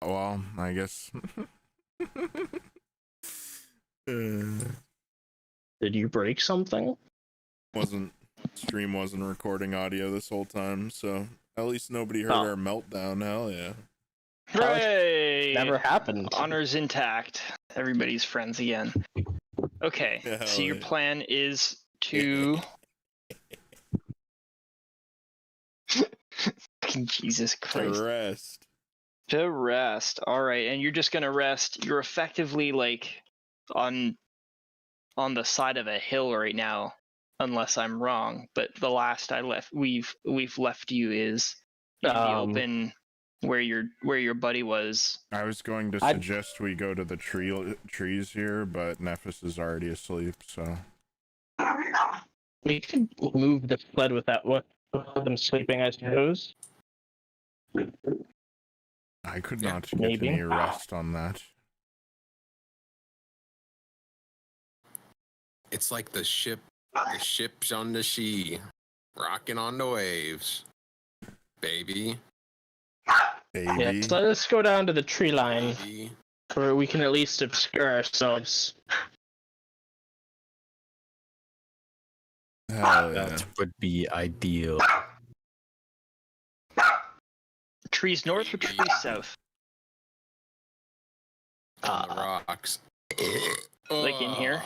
well, I guess. Did you break something? Stream wasn't recording audio this whole time, so at least nobody heard our meltdown. Hell yeah. Hooray! Never happened. Honor's intact. Everybody's friends again. Okay, so your plan is to... Jesus Christ. To rest. Alright, and you're just gonna rest. You're effectively, like, on the side of a hill right now, unless I'm wrong. But the last we've left you is in the open where your buddy was. I was going to suggest we go to the trees here, but Nephis is already asleep, so we could move the sled with them sleeping, I suppose. I could not get any rest on that. It's like the ship's on the sea, rocking on the waves, baby. Yeah, so let's go down to the tree line, where we can at least obscure ourselves. That would be ideal. Trees north or trees south? On the rocks. Like in here?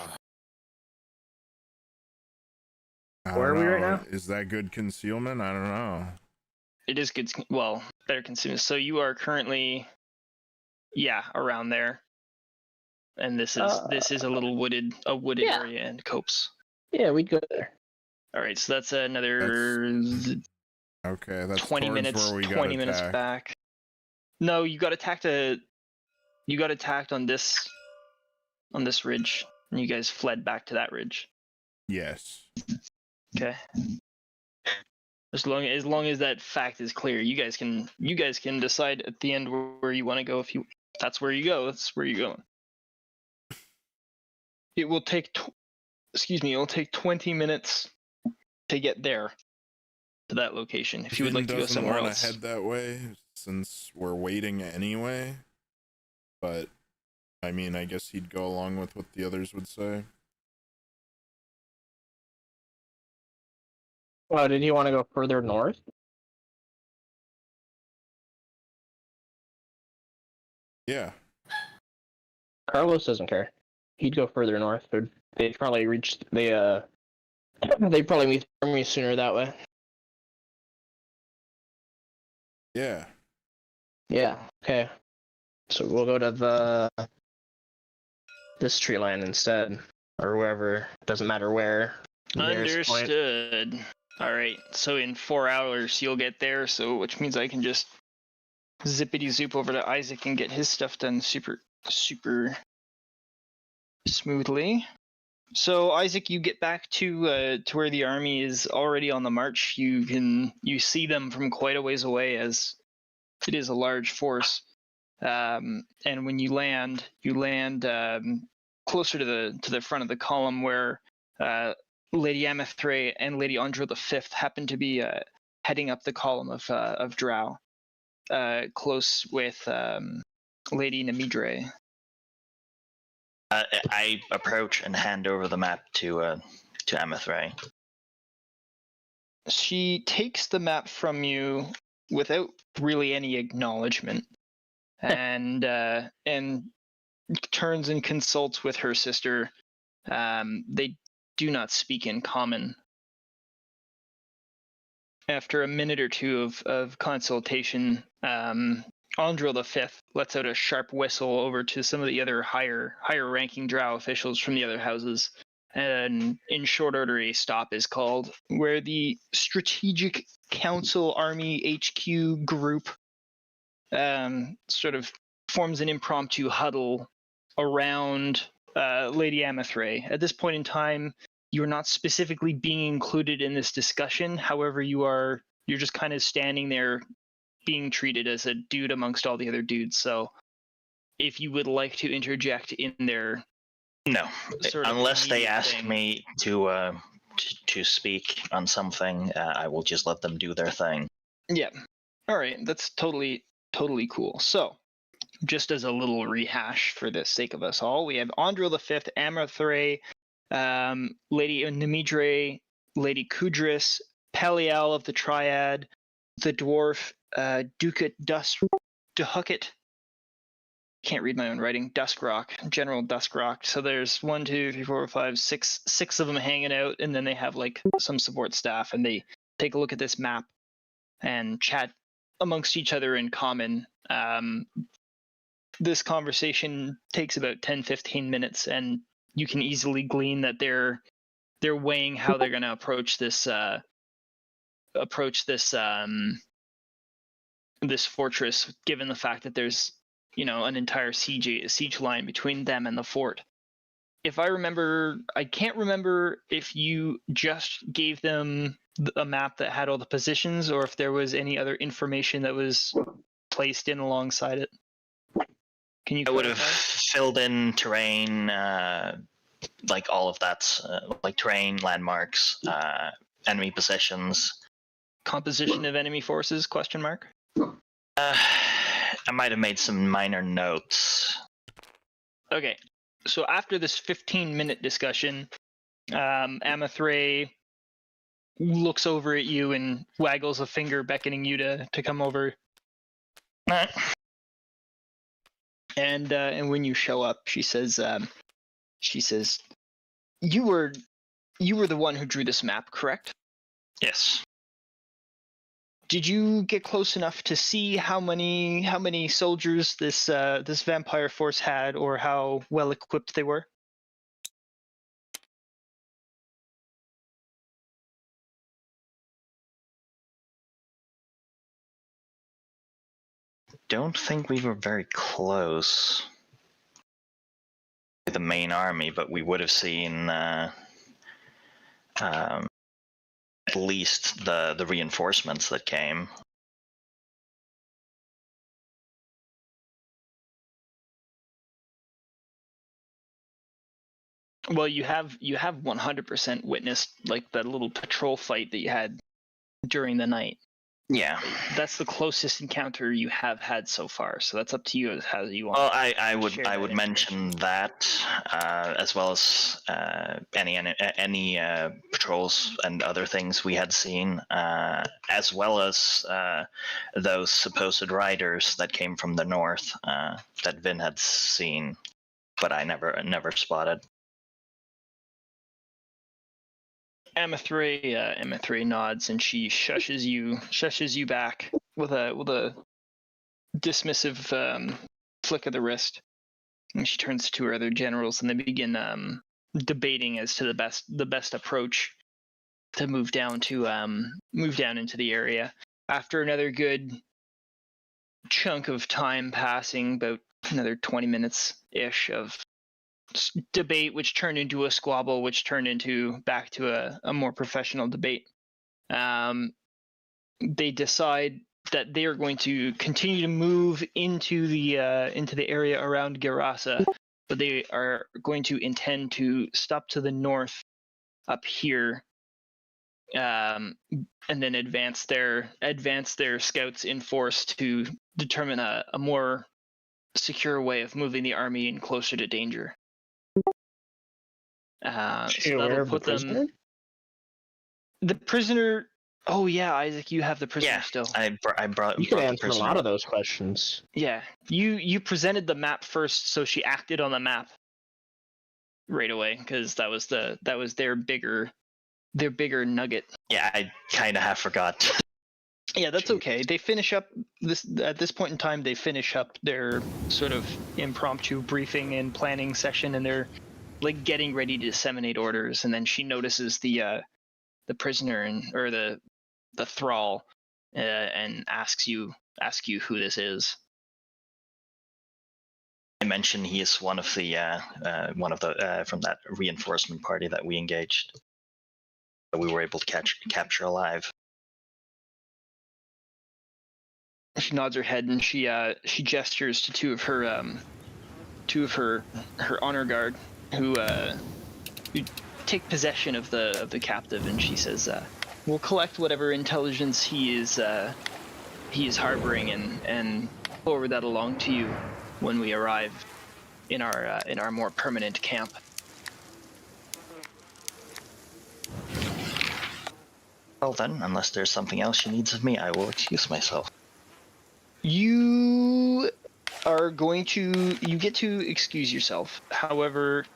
Where are we right now? Is that good concealment? I don't know. It is good. Well, better concealment. So you are currently, around there. And this is a little wooded area and copse. Yeah, we'd go there. All right, so that's another. Okay, that's 20 minutes. Where we 20 minutes back. No, you got attacked on this ridge, and you guys fled back to that ridge. Yes. Okay. As long as that fact is clear, you guys can decide at the end where you want to go. If that's where you go, that's where you're going. It will take 20 minutes to get there, to that location. If you would like to go somewhere else. Head that way since we're waiting anyway. But I mean, I guess he'd go along with what the others would say. Oh, did he want to go further north? Yeah. Carlos doesn't care. He'd go further north. They'd probably they'd probably meet the army sooner that way. Yeah. Yeah, okay. So we'll go to this tree line instead. Or wherever. Doesn't matter where. Understood. Alright, so in 4 hours you'll get there, which means I can just zippity zoop over to Isaac and get his stuff done super smoothly. So Isaac, you get back to where the army is already on the march. You see them from quite a ways away, as it is a large force. And when you land closer to the front of the column where Lady Amethray and Lady Andro V happen to be heading up the column of Drow, close with Lady Namidre. I approach and hand over the map to Amethray. She takes the map from you without really any acknowledgement, and turns and consults with her sister. They do not speak in common. After a minute or two of consultation, Andro V lets out a sharp whistle over to some of the other higher ranking Drow officials from the other houses, and in short order a stop is called, where the Strategic Council Army HQ group sort of forms an impromptu huddle around Lady Amethray. At this point in time, you're not specifically being included in this discussion. However, you're just kind of standing there being treated as a dude amongst all the other dudes. So if you would like to interject in there. No, unless they ask me to speak on something, I will just let them do their thing. Yeah. All right. That's totally cool. So just as a little rehash for the sake of us all, we have Andril V, Amathray, Lady Nemidre, Lady Kudris, Pelial of the Triad, the Dwarf, Ducat Duhucket. Can't read my own writing. Duskrock, General Duskrock. So there's 1, 2, 3, 4, 5, 6 of them hanging out, and then they have like some support staff, and they take a look at this map and chat amongst each other in common. This conversation takes about 10-15 minutes, and you can easily glean that they're weighing how they're going to approach this this fortress, given the fact that there's an entire siege line between them and the fort. If I remember, I can't remember if you just gave them a map that had all the positions, or if there was any other information that was placed in alongside it. Can you? I would have filled in terrain, like all of that, like terrain, landmarks, enemy positions. Composition of enemy forces? ? I might have made some minor notes. Okay, so after this 15-minute discussion, Amathray looks over at you and waggles a finger, beckoning you to come over. And when you show up, she says, "You were the one who drew this map, correct?" Yes. Did you get close enough to see how many soldiers this vampire force had, or how well equipped they were? Don't think we were very close to the main army, but we would have seen at least the reinforcements that came. Well, you have 100% witnessed like that little patrol fight that you had during the night. Yeah. That's the closest encounter you have had so far. So that's up to you as how you want. Well, I would mention that as well as any patrols and other things we had seen, as well as those supposed riders that came from the north that Vin had seen, but I never spotted. Amathray nods, and she shushes you back with a dismissive flick of the wrist. And she turns to her other generals, and they begin debating as to the best approach to move down into the area. After another good chunk of time passing, about another 20 minutes ish of debate, which turned into a squabble, which turned back to a more professional debate. They decide that they are going to continue to move into the area around Gerasa, but they are going to intend to stop to the north up here, and then advance their scouts in force to determine a more secure way of moving the army in closer to danger. So that'll put them. The prisoner. Oh yeah, Isaac, you have the prisoner still. I brought. You could answer the a lot of those questions. Yeah, you presented the map first, so she acted on the map right away because that was their bigger nugget. Yeah, I kind of have forgot. Yeah, that's okay. They finish up at this point in time. They finish up their sort of impromptu briefing and planning session, and they're like getting ready to disseminate orders. And then she notices the prisoner or the thrall, and asks you who this is. I mentioned he is one of the from that reinforcement party that we engaged, that we were able to capture alive. She nods her head, and she gestures to two of her honor guard who take possession of the captive, and she says, "We'll collect whatever intelligence he is harboring and forward that along to you. when we arrive in our more permanent camp. Well then, unless there's something else she needs of me, I will excuse myself. You get to excuse yourself. However,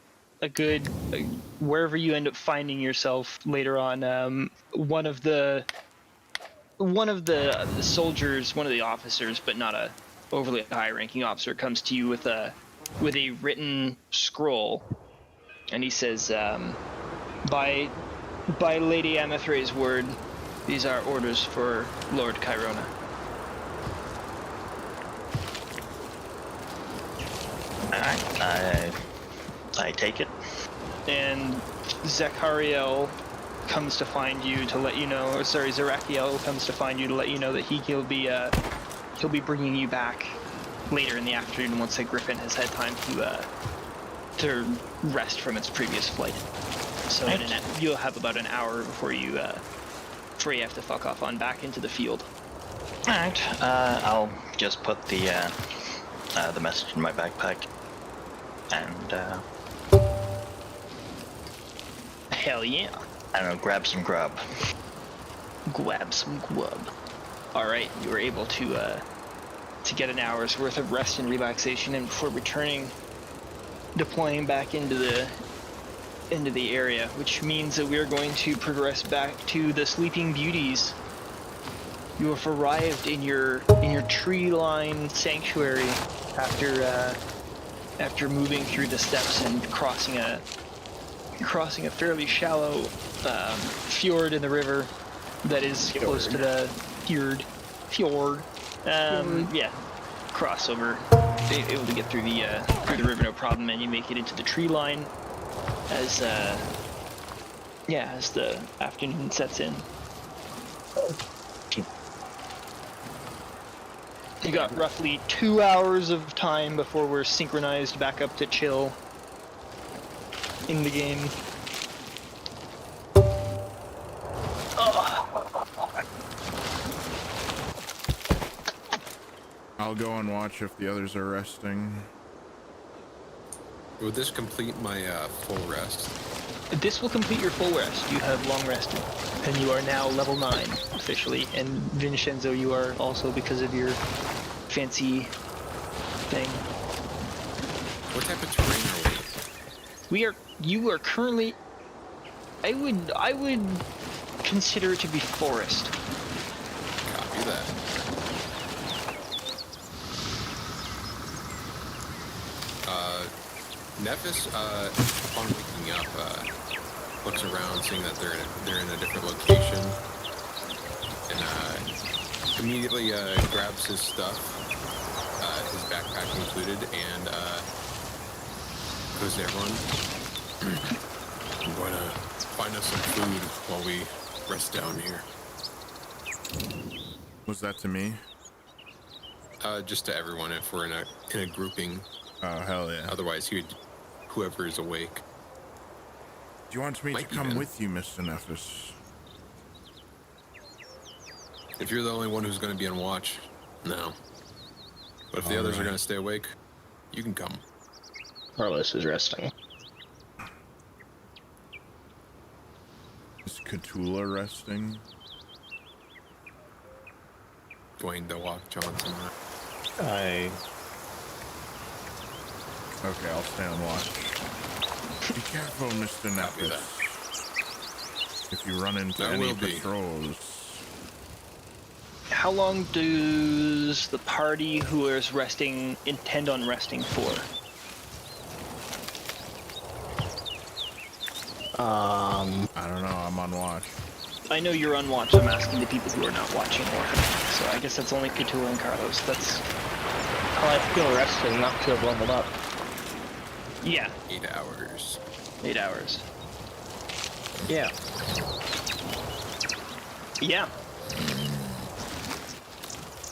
wherever you end up finding yourself later on, one of the soldiers, one of the officers, but not a overly high-ranking officer, comes to you with a written scroll, and he says, by Lady Amethrae's word, these are orders for Lord Cairona. Alright, I take it. And Zachariel comes to find you to let you know, or sorry, Zerachiel comes to find you to let you know that he'll be bringing you back later in the afternoon once the Griffin has had time to rest from its previous flight. So you'll have about an hour before you have to fuck off on back into the field. Alright, I'll just put the message in my backpack and Hell yeah. I don't know, grab some grub. Grab some grub. Alright, you were able to get an hour's worth of rest and relaxation, and before deploying back into the area, which means that we are going to progress back to the Sleeping Beauties. You have arrived in your tree-lined sanctuary after moving through the steps and crossing a fairly shallow fjord in the river that is close to the fjord. Yeah, crossover, able to get through the river no problem, and you make it into the tree line as the afternoon sets in. You got roughly 2 hours of time before we're synchronized back up to chill in the game. I'll go and watch if the others are resting. Would this complete my full rest? This will complete your full rest. You have long rested, and you are now level 9 officially. And Vinshenzo, you are also, because of your fancy thing. What type of terrain are we? You are currently. I would consider it to be forest. Copy that. Nephis, upon waking up, looks around, seeing that they're in a different location, and immediately grabs his stuff, his backpack included, and goes to everyone. I'm going to find us some food while we rest down here. Was that to me? Just to everyone, if we're in a grouping. Oh, hell yeah. Otherwise, whoever is awake. Do you want me to come with you, Mr. Nephis? If you're the only one who's going to be on watch, no. But if the others are going to stay awake, you can come. Carlos is resting. Is Khutula resting? Dwayne DeWalk Johnson. Okay, I'll stay on watch. Be careful, Mr. Nephis. If you run into any patrols. How long does the party who is resting intend on resting for? I don't know, I'm on watch. I know you're on watch, I'm asking the people who are not watching. So I guess that's only Khutula and Carlos. That's how I feel resting, not to have leveled up. Yeah. 8 hours. 8 hours. Yeah. Yeah.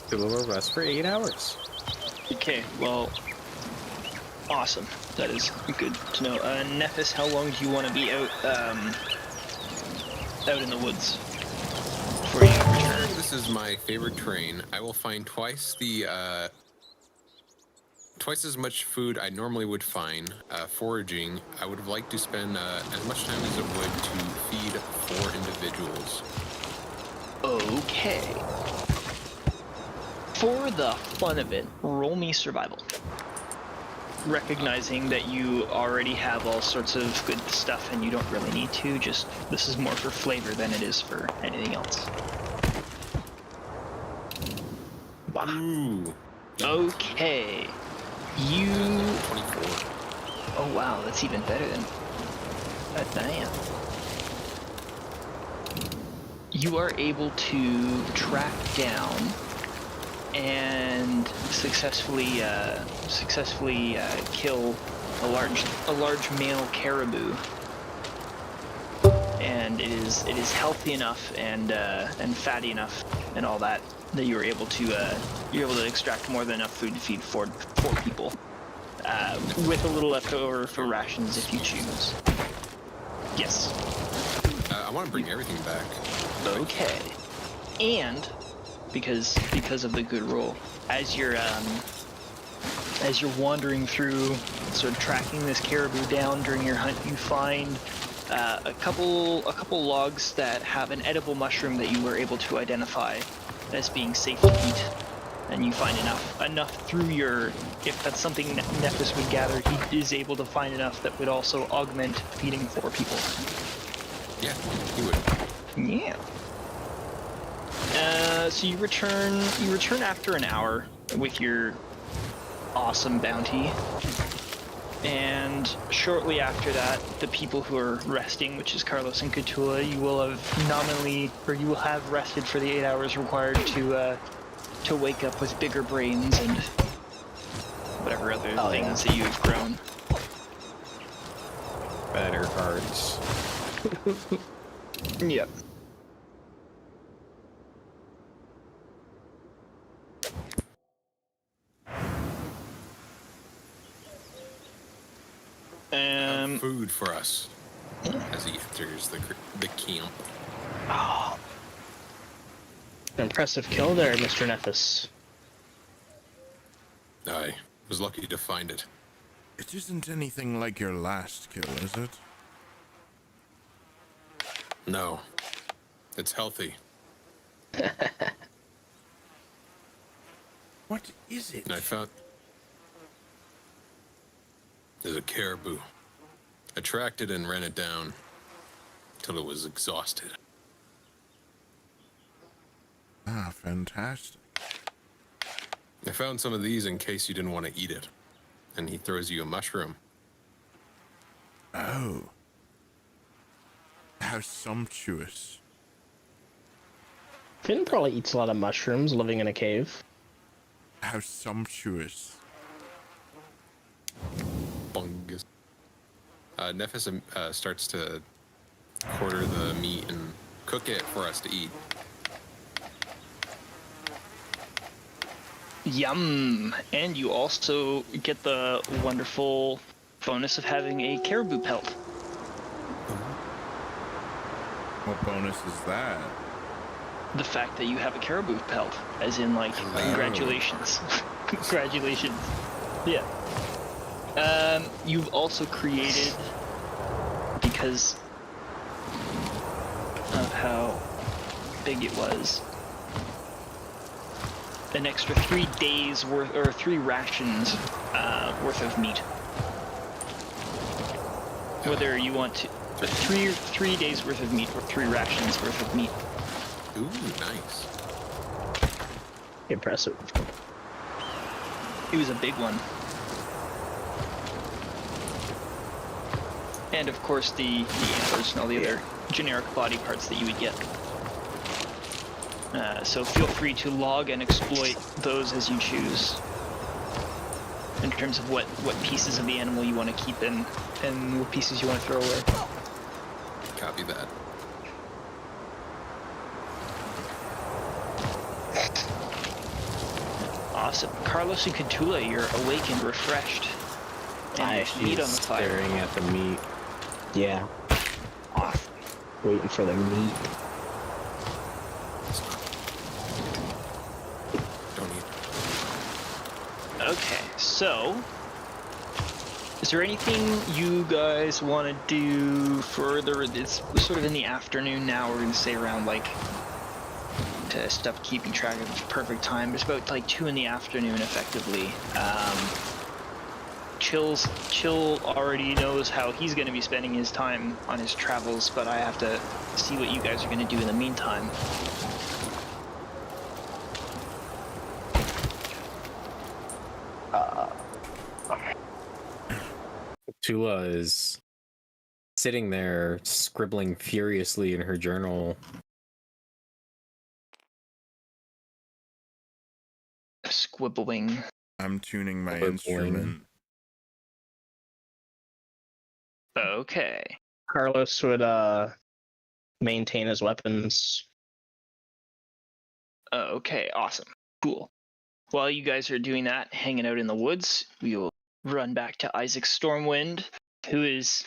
So we'll rest for 8 hours. Okay, well, awesome. That is good to know. Nephis, how long do you want to be out in the woods before you return? This is my favorite terrain. I will find twice the twice as much food I normally would find foraging. I would have liked to spend as much time as it would to feed 4 individuals. Okay. For the fun of it, roll me survival. Recognizing that you already have all sorts of good stuff and you don't really need to, just this is more for flavor than it is for anything else. Ooh. Okay. You... 24. Oh wow, that's even better than... damn. You are able to track down and successfully kill a large male caribou, and it is healthy enough and fatty enough and all that you were able to extract more than enough food to feed four people, with a little left over for rations if you choose. Yes. I want to bring everything back. Okay. And because of the good roll, as you're wandering through, sort of tracking this caribou down during your hunt, you find a couple logs that have an edible mushroom that you were able to identify as being safe to eat, and you find enough through your, if that's something Nephis would gather, he is able to find enough that would also augment feeding 4 people. Yeah, he would. Yeah. So you return after an hour with your awesome bounty, and shortly after that, the people who are resting, which is Carlos and Khutula, you will have rested for the 8 hours required to wake up with bigger brains and whatever other things that you've grown. Better hearts. Yep. Food for us as he enters the camp. Oh. Impressive kill there, Mr. Nephis. I was lucky to find it. It isn't anything like your last kill, is it? No, it's healthy. What is it? And I found there's a caribou. I tracked it and ran it down till it was exhausted. Ah, fantastic. I found some of these in case you didn't want to eat it. And he throws you a mushroom. Oh. How sumptuous. Finn probably eats a lot of mushrooms living in a cave. How sumptuous. Bungus. Nephis starts to quarter the meat and cook it for us to eat. Yum! And you also get the wonderful bonus of having a caribou pelt. What bonus is that? The fact that you have a caribou pelt, as in, like, congratulations. Congratulations. Yeah. You've also created, because of how big it was, an extra 3 days worth, or 3 rations worth of meat. Whether you want to, 3 days worth of meat or 3 rations worth of meat. Ooh, nice. Impressive. It was a big one. And of course the antlers and all the other generic body parts that you would get. So feel free to log and exploit those as you choose, in terms of what pieces of the animal you want to keep in and what pieces you want to throw away. Copy that. Awesome. Carlos and Khutula, you're awake and refreshed. And there's meat on the fire. Staring at the meat. Yeah. Off. Waiting for the meat. Don't eat. Okay, so is there anything you guys want to do further? It's sort of in the afternoon now. We're going to say around like, to stop keeping track of the perfect time. It's about like 2 in the afternoon, effectively. Chill already knows how he's going to be spending his time on his travels, but I have to see what you guys are going to do in the meantime. Tula is sitting there scribbling furiously in her journal. Squibbling. I'm tuning my Squibbling. instrument. Okay. Carlos would maintain his weapons. Okay, awesome. Cool. While you guys are doing that, hanging out in the woods, we will run back to Isaac Stormwind, who is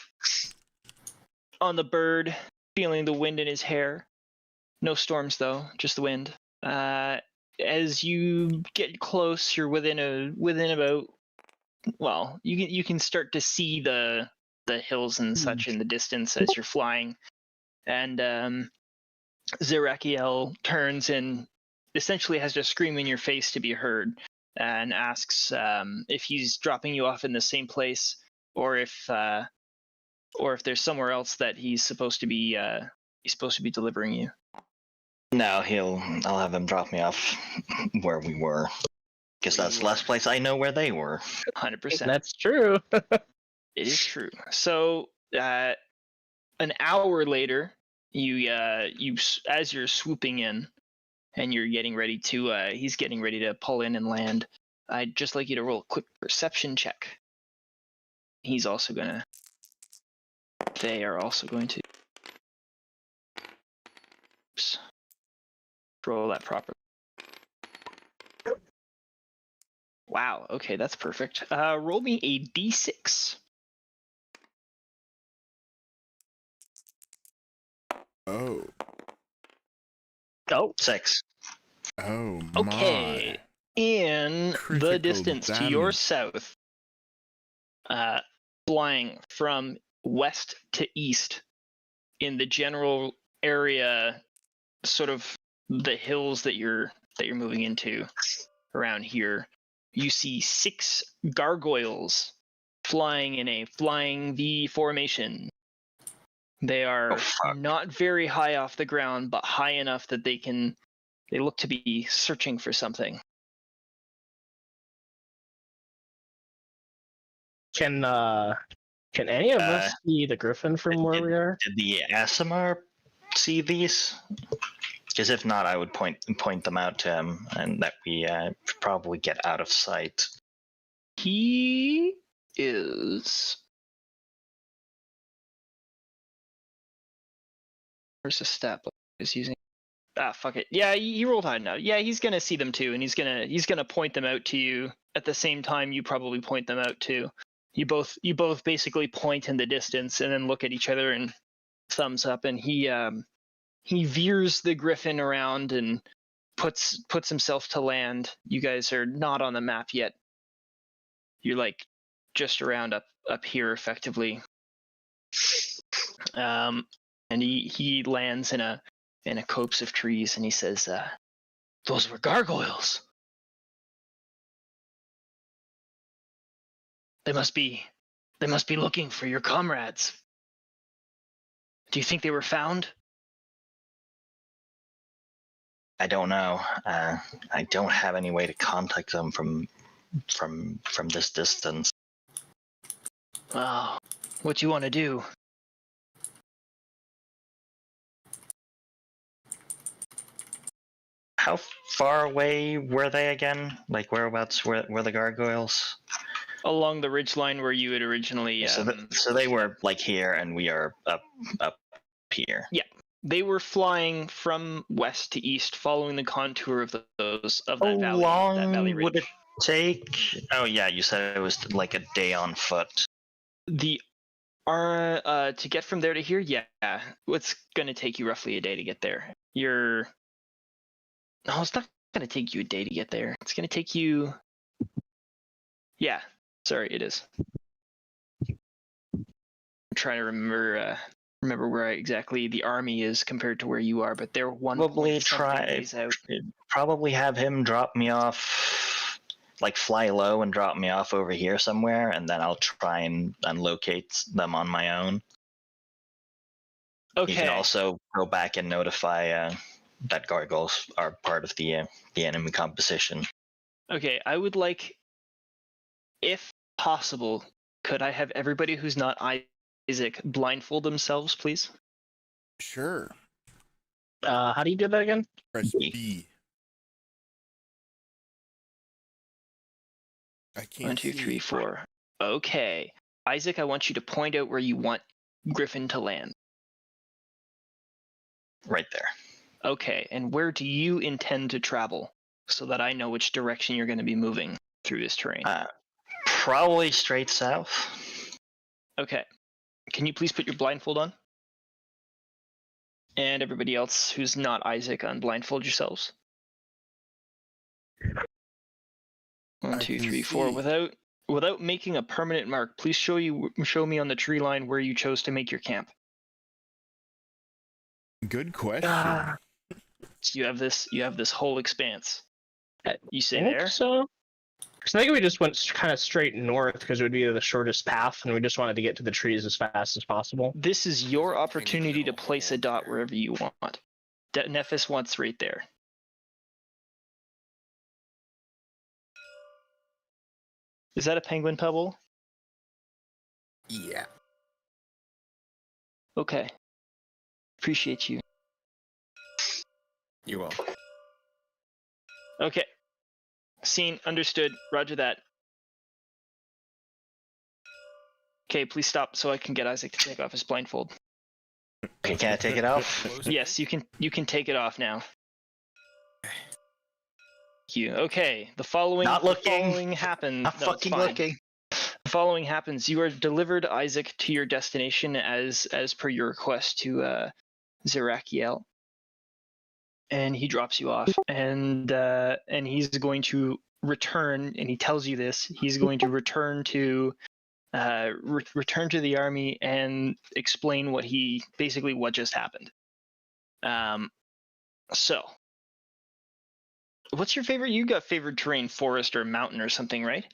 on the bird, feeling the wind in his hair. No storms, though, just the wind. As you get close, you're within about, well, you can start to see the hills and such in the distance as you're flying. And Zerakiel turns and essentially has to scream in your face to be heard, and asks if he's dropping you off in the same place, or if there's somewhere else that he's supposed to be delivering you. No, I'll have him drop me off where we were, because that's the last place I know where they were. 100%. That's true. It is true. So, an hour later, you as you're swooping in, and you're getting ready to, he's getting ready to pull in and land. I'd just like you to roll a quick perception check. They are also going to. Oops. Roll that properly. Wow. Okay, that's perfect. Roll me a d6. Oh. Oh, 6. Oh, Okay. In the Critical distance to your south, flying from west to east in the general area, sort of the hills that you're moving into around here, you see 6 gargoyles flying in a flying V formation. They are not very high off the ground, but high enough that they look to be searching for something. can any of us see the griffin from where we are? Did the Asimar see these? Because if not, I would point them out to him, and that we probably get out of sight. He is. Where's the stat book he's using? Fuck it. Yeah, he rolled high enough. Yeah, he's gonna see them too, and he's gonna point them out to you at the same time you probably point them out too. You both basically point in the distance and then look at each other and thumbs up, and he veers the griffin around and puts himself to land. You guys are not on the map yet. You're like just around up here effectively. And he lands in a copse of trees, and he says, "Those were gargoyles. They must be looking for your comrades. Do you think they were found?" I don't know. I don't have any way to contact them from this distance. Oh, what do you want to do? How far away were they again? Like, whereabouts were the gargoyles? Along the ridgeline where you had originally. So they were like here, and we are up here. Yeah, they were flying from west to east, following the contour of that valley. How long that valley ridge. would it take? Oh yeah, you said it was like a day on foot. To get from there to here, yeah, it's gonna take you roughly a day to get there. No, it's not gonna take you a day to get there. It's gonna take you Yeah, sorry, it is. I'm trying to remember where exactly the army is compared to where you are, but they're one Probably point something try. days out. Probably have him drop me off, like fly low and drop me off over here somewhere, and then I'll try and locate them on my own. Okay. You can also go back and notify that gargoyles are part of the enemy composition. Okay, I would like, if possible, could I have everybody who's not Isaac blindfold themselves, please? Sure. How do you do that again? Press B. I can't 1, 2, see. 3, 4. Okay. Isaac, I want you to point out where you want Griffin to land. Right there. Okay, and where do you intend to travel so that I know which direction you're going to be moving through this terrain? Probably straight south. Okay. Can you please put your blindfold on? And everybody else who's not Isaac, unblindfold yourselves. 1, 2, 3, 4. Without making a permanent mark, please show me on the tree line where you chose to make your camp. Good question. You have this whole expanse. You say I think there? so. So I think we just went kind of straight north because it would be the shortest path, and we just wanted to get to the trees as fast as possible. This is your There's a tiny opportunity to little place a hole dot there. wherever you want. Nephis wants right there. Is that a penguin pebble? Yeah. Okay. Appreciate you. You will. Okay. Seen, understood, roger that. Okay, please stop so I can get Isaac to take off his blindfold. Okay, can I take it off? Yes, you can take it off now. Thank you. Okay, the following Not looking. The following happens. Not No, it's fucking fine. looking. The following happens. You are delivered, Isaac, to your destination as per your request to Zerachiel. And he drops you off, and he's going to return. And he tells you this. He's going to return to return to the army and explain what just happened. So, what's your favorite? You got favorite terrain, forest or mountain or something, right?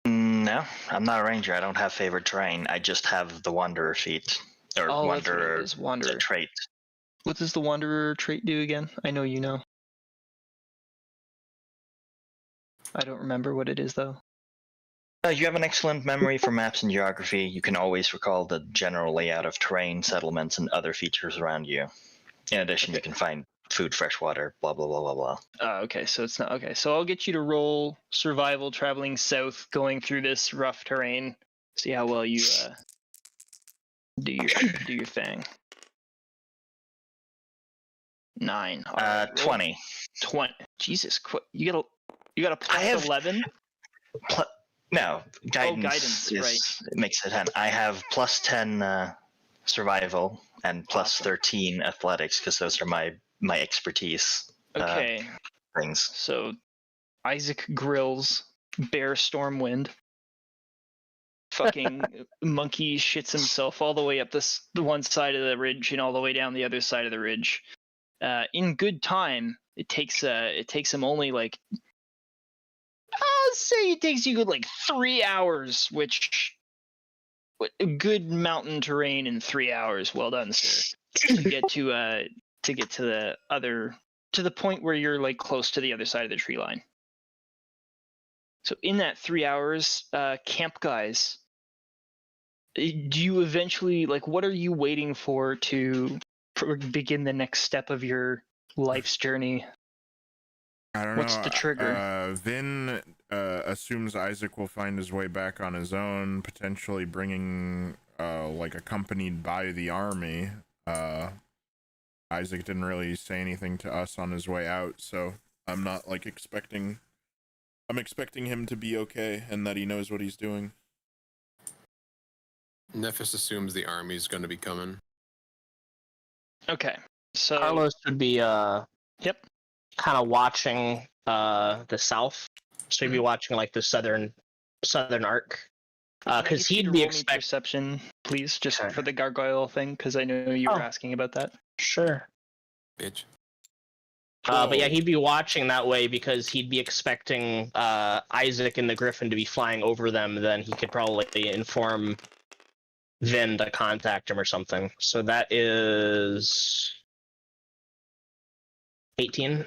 No, I'm not a ranger. I don't have favorite terrain. I just have the wanderer feat or Oh, that's what it wanderer is, wanderer. trait. What does the wanderer trait do again? I know you know. I don't remember what it is though. You have an excellent memory for maps and geography. You can always recall the general layout of terrain, settlements, and other features around you. In addition, you can find food, fresh water, blah, blah, blah, blah, blah. Okay, so it's not okay. So I'll get you to roll survival traveling south, going through this rough terrain. See how well you do your thing. 9. All right, roll 20. 20. Jesus, you got a plus I have 11. No, guidance, guidance, is, right. It makes it 10. I have plus 10 survival and plus Awesome. 13 athletics because those are my expertise Okay, things. so Isaac grills Bear Stormwind. Fucking monkey shits himself all the way up the one side of the ridge and all the way down the other side of the ridge. In good time, it takes him only like, I'll say it takes you good like 3 hours, which good mountain terrain in 3 hours. Well done, sir. To get to the point where you're like close to the other side of the tree line. So in that 3 hours, camp guys, do you eventually what are you waiting for to begin the next step of your life's journey? I don't What's know. the trigger? Vin assumes Isaac will find his way back on his own, potentially bringing accompanied by the army. Isaac didn't really say anything to us on his way out, so I'm not expecting. I'm expecting him to be okay and that he knows what he's doing. Nephis assumes the army's going to be coming. Okay, so Carlos would be Yep. kind of watching the south So he'd be watching like the southern arc. Can I Because get you to he'd be roll me expecting. perception, please, just Okay. for the gargoyle thing, because I know you were Oh. asking about that. Sure. Bitch. But yeah, he'd be watching that way because he'd be expecting Isaac and the Griffin to be flying over them. Then he could probably inform Vin to contact him or something. So that is 18.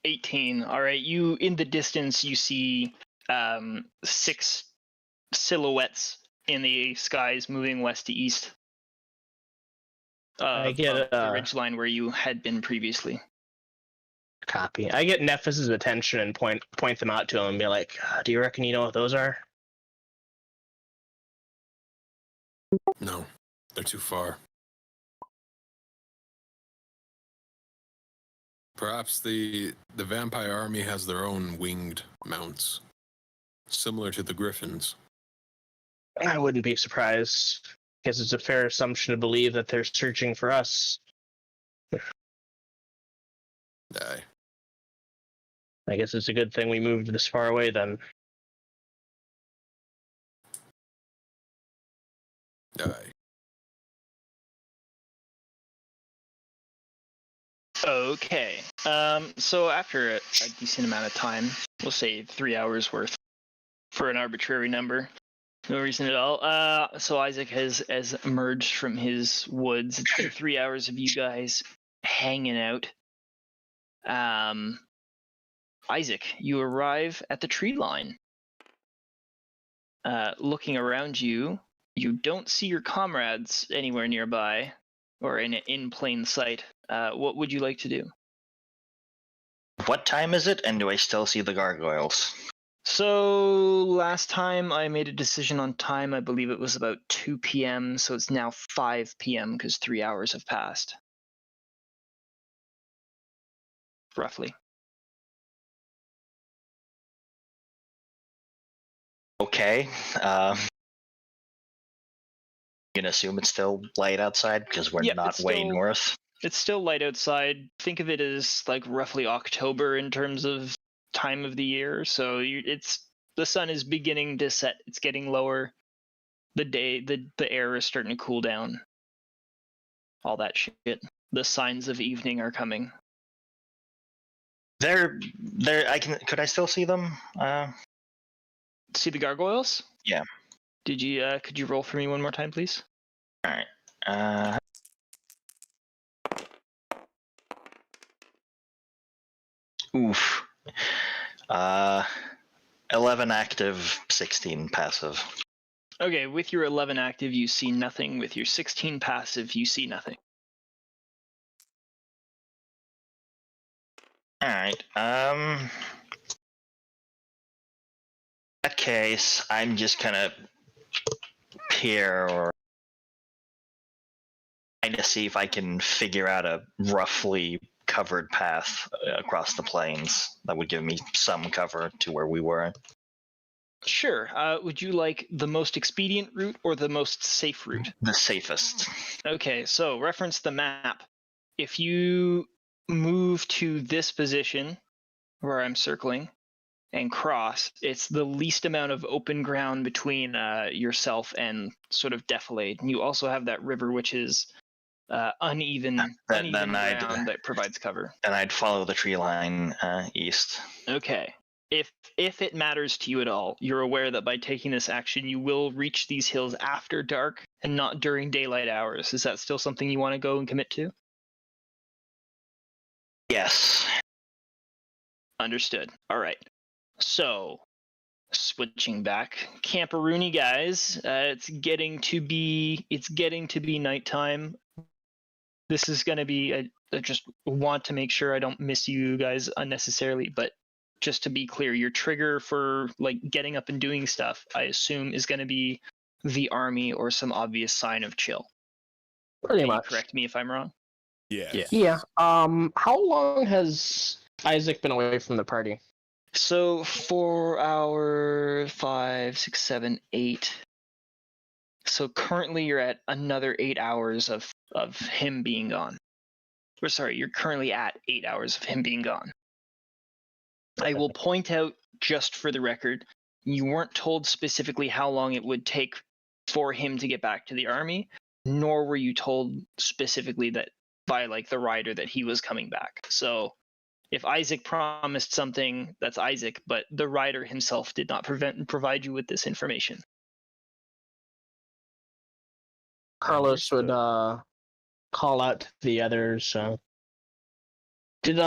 18. All right. You in the distance, you see 6 silhouettes in the skies moving west to east. I get of the ridgeline where you had been previously. Copy. I get Nephis' attention and point them out to him and be like, "Do you reckon you know what those are?" No, they're too far. Perhaps the vampire army has their own winged mounts, similar to the griffins. I wouldn't be surprised. Because it's a fair assumption to believe that they're searching for us. Aye. I guess it's a good thing we moved this far away then. Aye. Okay. So after a decent amount of time, we'll say 3 hours worth for an arbitrary number. No reason at all. So Isaac has emerged from his woods. It's been 3 hours of you guys hanging out. Isaac, you arrive at the tree line. Looking around you, you don't see your comrades anywhere nearby or in plain sight. What would you like to do? What time is it, and do I still see the gargoyles? So last time I made a decision on time, I believe it was about 2 p.m., so it's now 5 p.m. because 3 hours have passed. Roughly. Okay. You can assume it's still light outside because we're Yep, not it's way still- north. It's still light outside. Think of it as like roughly October in terms of time of the year. So the sun is beginning to set. It's getting lower. The air is starting to cool down. All that shit. The signs of evening are coming. Could I still see them? See the gargoyles? Yeah. Could you roll for me one more time, please? All right. 11 active, 16 passive. Okay, with your 11 active, you see nothing. With your 16 passive, you see nothing. All right. In that case, I'm just gonna peer or trying to see if I can figure out a roughly covered path across the plains that would give me some cover to where we were. Sure. Would you like the most expedient route or the most safe route? The safest. Okay, so reference the map. If you move to this position where I'm circling and cross, it's the least amount of open ground between yourself and sort of defilade. And you also have that river, which is uneven ground that provides cover. And I'd follow the tree line east. Okay. If it matters to you at all, you're aware that by taking this action, you will reach these hills after dark and not during daylight hours. Is that still something you want to go and commit to? Yes. Understood. All right. So, switching back, Camperoony guys, it's getting to be nighttime. This is going to be I just want to make sure I don't miss you guys unnecessarily, but just to be clear, your trigger for like getting up and doing stuff, I assume, is going to be the army or some obvious sign of chill. Pretty Can you much. correct me if I'm wrong? Yeah. Yeah. How long has Isaac been away from the party? So 4 hours, 5, 6, 7, 8. So currently you're at another 8 hours of him being gone. Or sorry, you're currently at 8 hours of him being gone. I will point out just for the record, you weren't told specifically how long it would take for him to get back to the army, nor were you told specifically that by like the rider that he was coming back. So if Isaac promised something, that's Isaac, but the rider himself did not provide you with this information. Carlos would call out to the others. Did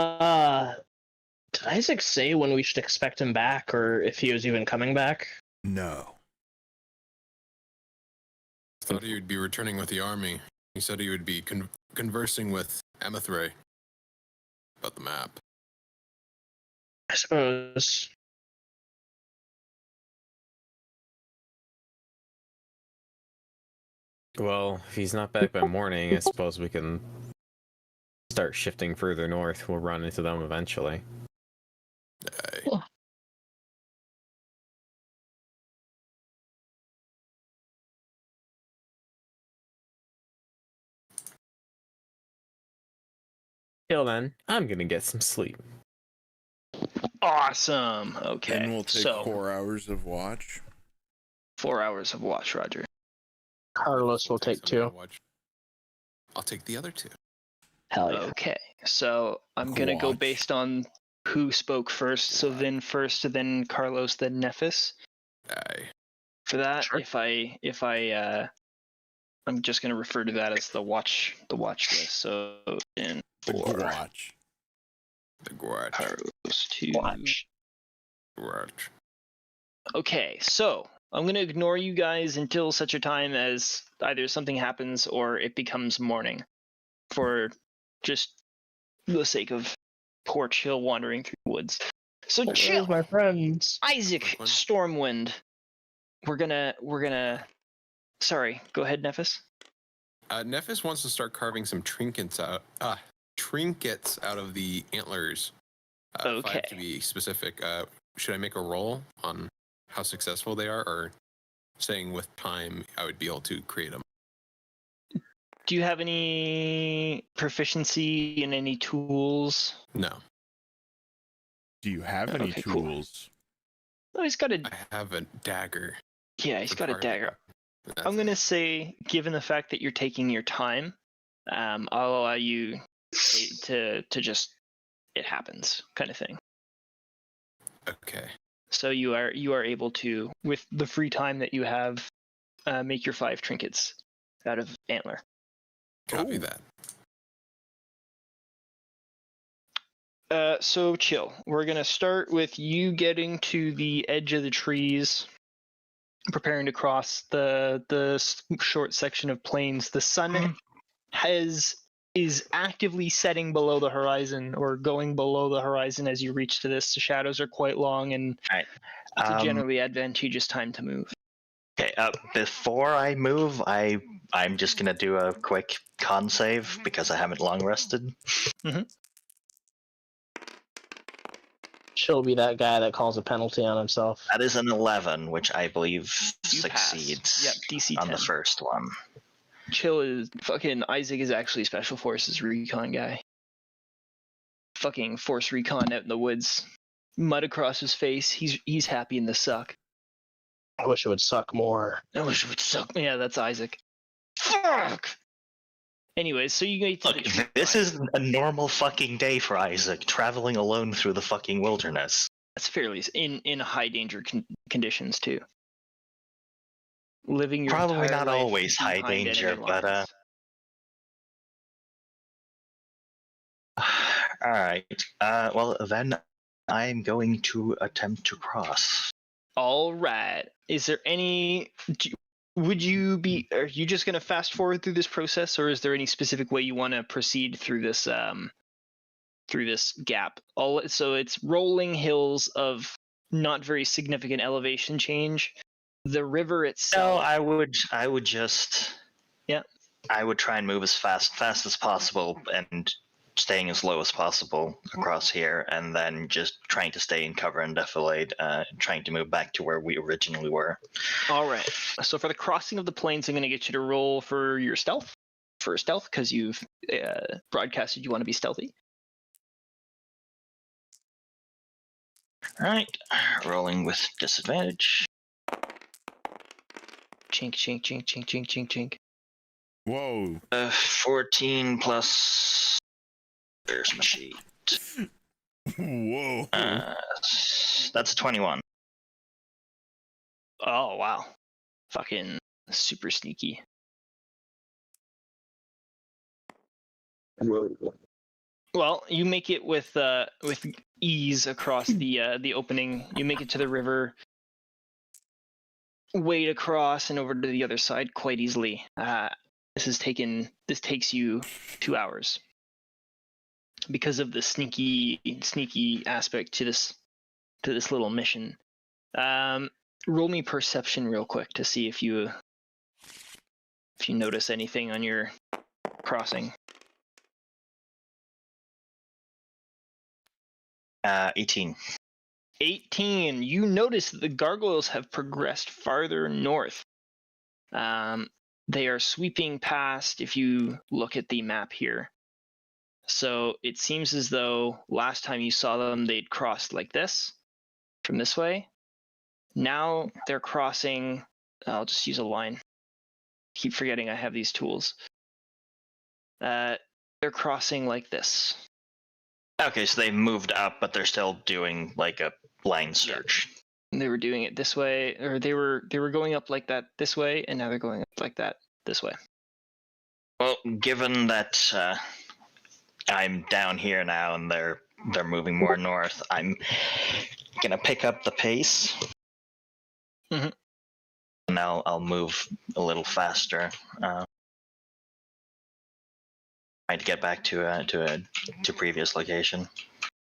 Isaac say when we should expect him back, or if he was even coming back? No. Thought he would be returning with the army. He said he would be conversing with Amethray about the map. I suppose. Well, if he's not back by morning, I suppose we can start shifting further north. We'll run into them eventually. Aye. Till then, I'm gonna get some sleep. Awesome. Okay. And we'll take so 4 hours of watch. 4 hours of watch, Roger. Carlos will take somebody 2. to watch. I'll take the other 2. Hell yeah. Okay. So I'm gonna go Watch. based on who spoke first. So Vin first, then Carlos, then Nephis. Aye. For that, Sure. if I I'm just gonna refer to that as the watch list. So in The 4, watch. The Gwatch. Carlos 2. Watch. Gwatch. Okay, so I'm gonna ignore you guys until such a time as either something happens or it becomes morning, for just the sake of poor Chill wandering through the woods. So Chill, Where's my friends? Isaac, Brooklyn? Stormwind. We're gonna. Sorry, go ahead, Nephis. Nephis wants to start carving some trinkets out of the antlers. 5 Okay. to be specific. Should I make a roll on how successful they are, or saying with time I would be able to create them? Do you have any proficiency in any tools? No, Do you have any Okay, cool. tools? Oh, he's got a I have a dagger. he's for got a carving. dagger. That's I'm it. gonna say, given the fact that you're taking your time, I'll allow you to just it happens kind of thing. Okay. So you are able to, with the free time that you have, make your 5 trinkets out of antler. Copy Ooh. that. So Chill. We're gonna start with you getting to the edge of the trees, preparing to cross the short section of plains. The sun is actively setting below the horizon, or going below the horizon as you reach to this. The shadows are quite long, and Right. it's a generally advantageous time to move. Okay, before I move, I'm just gonna do a quick con save because I haven't long rested. She'll be that guy that calls a penalty on himself. That is an 11, which I believe You pass. succeeds Yep, DC on 10. the first one. Chill is fucking Isaac is actually Special Forces recon guy. Fucking force recon out in the woods. Mud across his face. He's happy in the suck. I wish it would suck more. I wish it would suck. Yeah, that's Isaac. Fuck. Anyways, so you get to Look, the tree this line. is a normal fucking day for Isaac, traveling alone through the fucking wilderness. That's fairly in high danger conditions too. Living your Probably entire not life always high behind danger, enemy but lines. Alright. Well, then I'm going to attempt to cross. All right. Is there any? Are you just going to fast forward through this process, or is there any specific way you want to proceed through this gap? So it's rolling hills of not very significant elevation change. The river No, itself. I would just. Yeah. I would try and move as fast as possible and staying as low as possible across here, and then just trying to stay in cover and defilade, trying to move back to where we originally were. All right. So for the crossing of the plains, I'm going to get you to roll for your stealth. For stealth, because you've broadcasted you want to be stealthy. Alright, rolling with disadvantage. Chink, chink, chink, chink, chink, chink, chink. Whoa. 14 plus. There's my sheet. Whoa. That's 21. Oh, wow. Fucking super sneaky. Well, you make it with ease across the opening. You make it to the river, wade across and over to the other side quite easily. This takes you 2 hours because of the sneaky aspect to this little mission. Roll me perception real quick to see if you notice anything on your crossing. 18. 18. You notice that the gargoyles have progressed farther north. They are sweeping past, if you look at the map here. So it seems as though last time you saw them, they'd crossed like this, from this way. Now they're crossing, I'll just use a line. Keep forgetting I have these tools. They're crossing like this. Okay, so they moved up, but they're still doing like a line search. They were doing it this way, or they were going up like that this way, and now they're going up like that this way. Well, given that I'm down here now and they're moving more north, I'm gonna pick up the pace. Mhm. And I'll move a little faster. Trying to get back to previous location.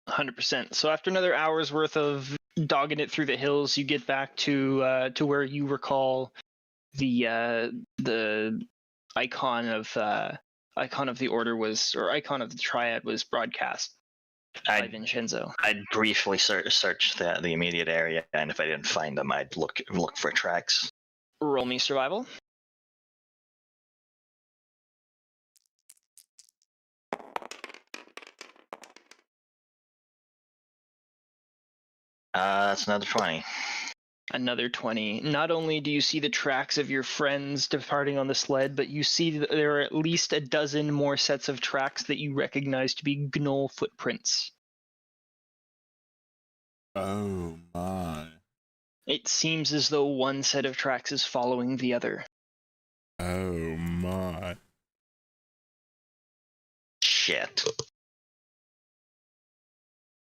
100%. So after another hour's worth of dogging it through the hills, you get back to where you recall the icon of the order was, or icon of the triad was broadcast by Vinshenzo. I'd briefly search the immediate area, and if I didn't find them, I'd look for tracks. Roll me survival. That's another 20. Another 20. Not only do you see the tracks of your friends departing on the sled, but you see that there are at least a dozen more sets of tracks that you recognize to be gnoll footprints. Oh my. It seems as though one set of tracks is following the other. Oh my. Shit.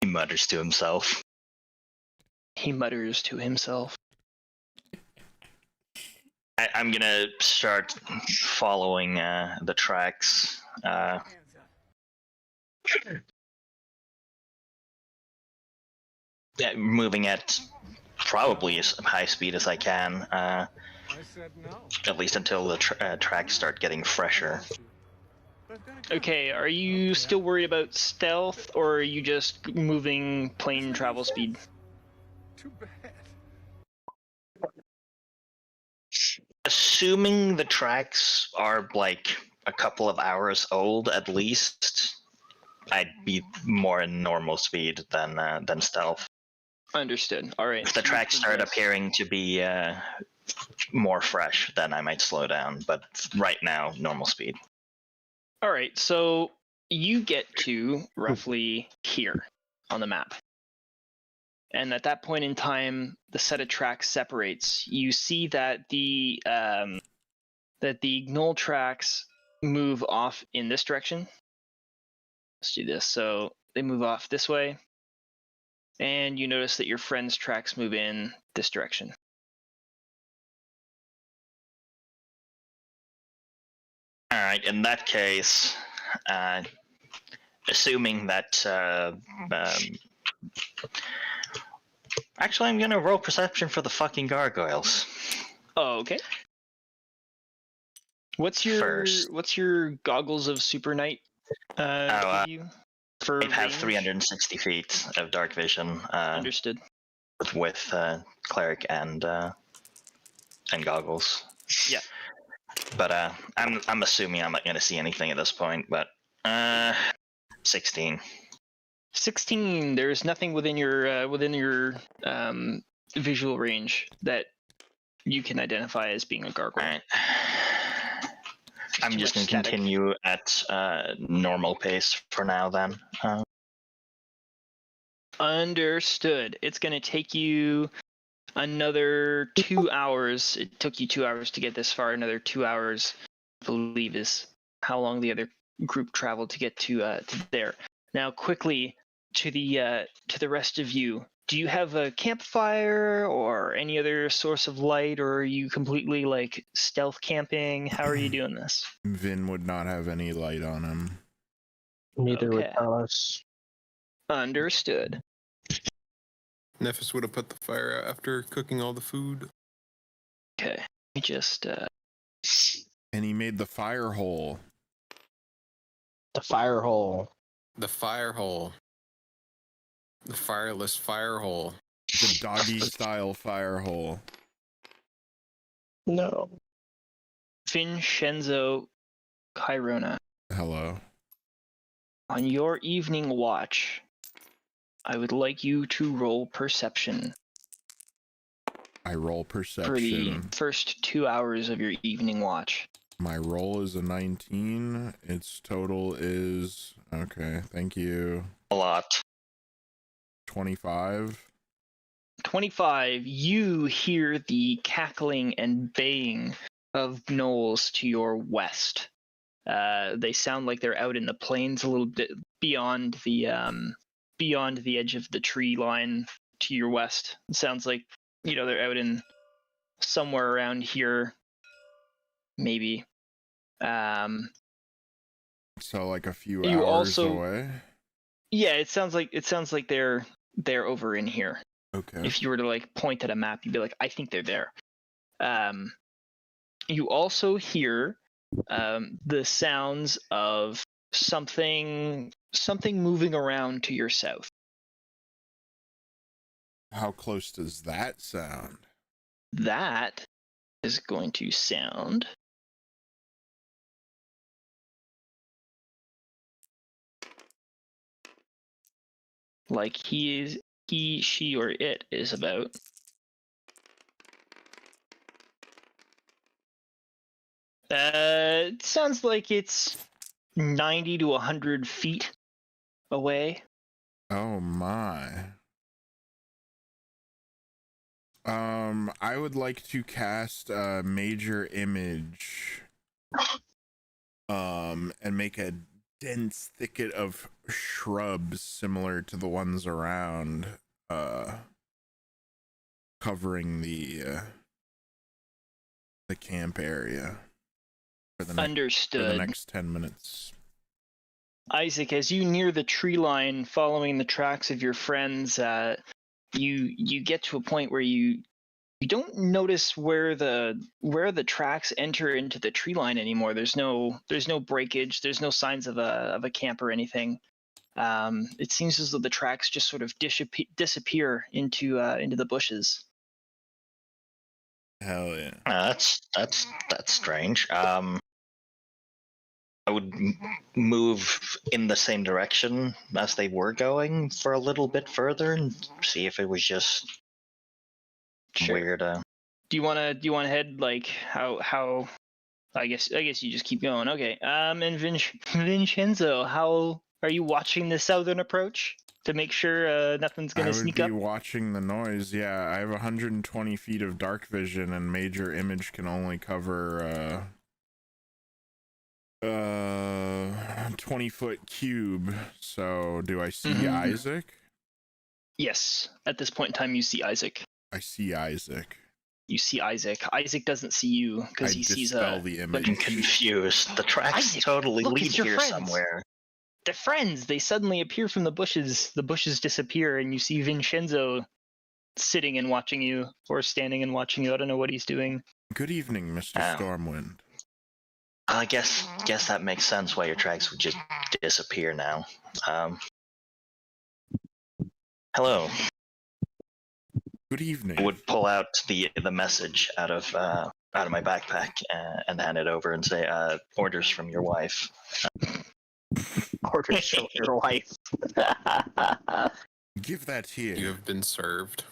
He mutters to himself. He mutters to himself. I'm gonna start following the tracks. Moving at probably as high speed as I can, at least until the tracks start getting fresher. Okay, are you still worried about stealth, or are you just moving plain travel speed? Assuming the tracks are like a couple of hours old at least, I'd be more in normal speed than stealth. Understood. All right. If the tracks start appearing to be more fresh, then I might slow down. But right now, normal speed. All right. So you get to gnoughly here on the map. And at that point in time, the set of tracks separates. You see that the gnoll tracks move off in this direction. Let's do this. So they move off this way. And you notice that your friend's tracks move in this direction. All right. In that case, assuming that actually, I'm gonna roll perception for the fucking gargoyles. Oh, okay. What's your goggles of super night? Give you for I have range? 360 feet of dark vision. Understood. With cleric and goggles. Yeah. But I'm assuming I'm not gonna see anything at this point. But 16. 16. There's nothing within your visual range that you can identify as being a gargoyle. Alright. I'm just going to continue at normal pace for now then. Understood. It's going to take you another 2 hours. It took you 2 hours to get this far. Another 2 hours, I believe, is how long the other group traveled to get to there. Now, quickly to the rest of you. Do you have a campfire or any other source of light, or are you completely like stealth camping? How are you doing this? Vin would not have any light on him. Neither would Okay. Carlos. Understood. Nephis would have put the fire out after cooking all the food. Okay. Let me just And he made the fire hole. The fire hole. The fire hole. The fireless fire hole. The doggy style fire hole. No. Vinshenzo Cairona. Hello. On your evening watch, I would like you to roll perception I roll for the perception. first 2 hours of your evening watch. My roll is a 19. Its total is... Okay, thank you. A lot. 25. 25, you hear the cackling and baying of gnolls to your west. They sound like they're out in the plains a little bit beyond the edge of the tree line to your west. It sounds like, they're out in somewhere around here, maybe. So like a few You hours also- away. Yeah, it sounds like they're over in here. Okay. If you were to like point at a map, you'd be like, I think they're there. You also hear the sounds of something moving around to your south. How close does that sound? That is going to sound like he, she, or it is about it sounds like it's 90 to 100 feet away. Oh my. I would like to cast a major image. And make a dense thicket of shrubs similar to the ones around, covering the camp area for the Understood. next 10 minutes. Isaac, as you near the tree line, following the tracks of your friends, you get to a point where you don't notice where the tracks enter into the tree line anymore. There's no breakage. There's no signs of a camp or anything. It seems as though the tracks just sort of disappear into the bushes. Hell yeah. That's strange. I would move in the same direction as they were going for a little bit further and see if it was just weird. Do you want to head like how? I guess you just keep going. Okay. And Vinshenzo, how are you watching the southern approach to make sure nothing's gonna sneak up? I would be watching the noise. Yeah, I have 120 feet of dark vision, and major image can only cover 20-foot cube. So do I see Isaac? Yes. At this point in time, you see Isaac. I see Isaac. You see Isaac. Isaac doesn't see you because he sees dispel the image. I'm confused. The tracks Isaac, totally look, lead it's your here friends. somewhere. They're friends. They suddenly appear from the bushes. The bushes disappear, and you see Vinshenzo sitting and watching you, or standing and watching you. I don't know what he's doing. Good evening, Mr. Oh. Stormwind. I guess that makes sense why your tracks would just disappear now. Hello. Good evening. I would pull out the message out of my backpack and hand it over and say, orders from your wife. Orders from your wife. Give that here. You have been served.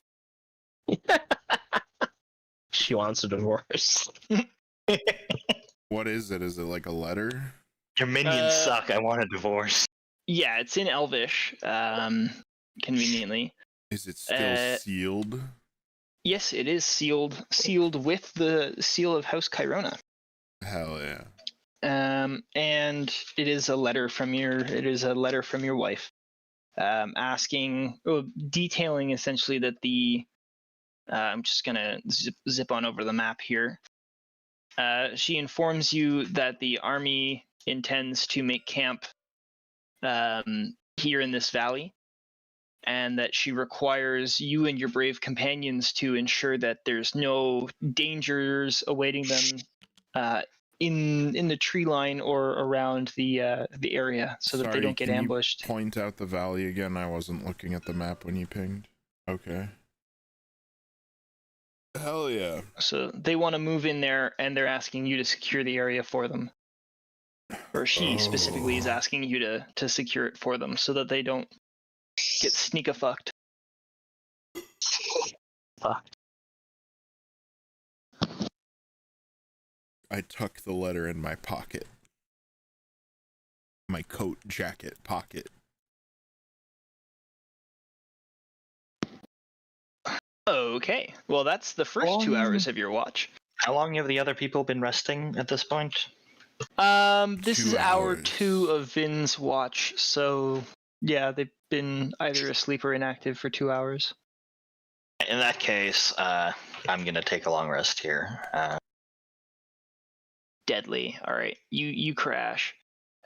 She wants a divorce. What is it? Is it like a letter? Your minions suck. I want a divorce. Yeah, it's in Elvish, conveniently. Is it still sealed? Yes, it is sealed with the seal of House Cairona. Hell yeah. And it is a letter from your wife, detailing essentially that I'm just gonna zip on over the map here. She informs you that the army intends to make camp here in this valley, and that she requires you and your brave companions to ensure that there's no dangers awaiting them in the tree line or around the area, so that they don't get ambushed. You point out the valley again. I wasn't looking at the map when you pinged. Okay. Hell yeah. So they want to move in there, and they're asking you to secure the area for them. Or she specifically is asking you to secure it for them, so that they don't get sneak-a-fucked. Fuck. I tuck the letter in my pocket. My coat jacket pocket. Okay, well that's the first 2 hours of your watch. How long have the other people been resting at this point? This 2 is hour hours. 2 of Vin's watch, so yeah, they've been either asleep or inactive for 2 hours. In that case, I'm gonna take a long rest here. Deadly. All right, you crash.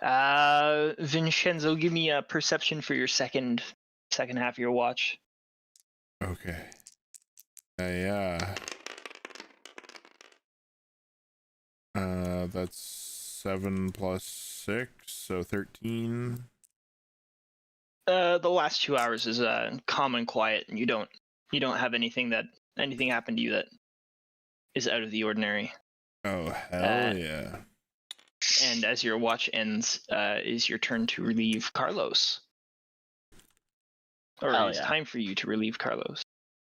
Vinshenzo, give me a perception for your second half of your watch. Okay. Yeah. That's 7 plus 6, so 13. The last 2 hours is calm and quiet, and you don't have anything happen to you that is out of the ordinary. Oh hell yeah! And as your watch ends, is your turn to relieve Carlos, or Hell it's yeah. time for you to relieve Carlos.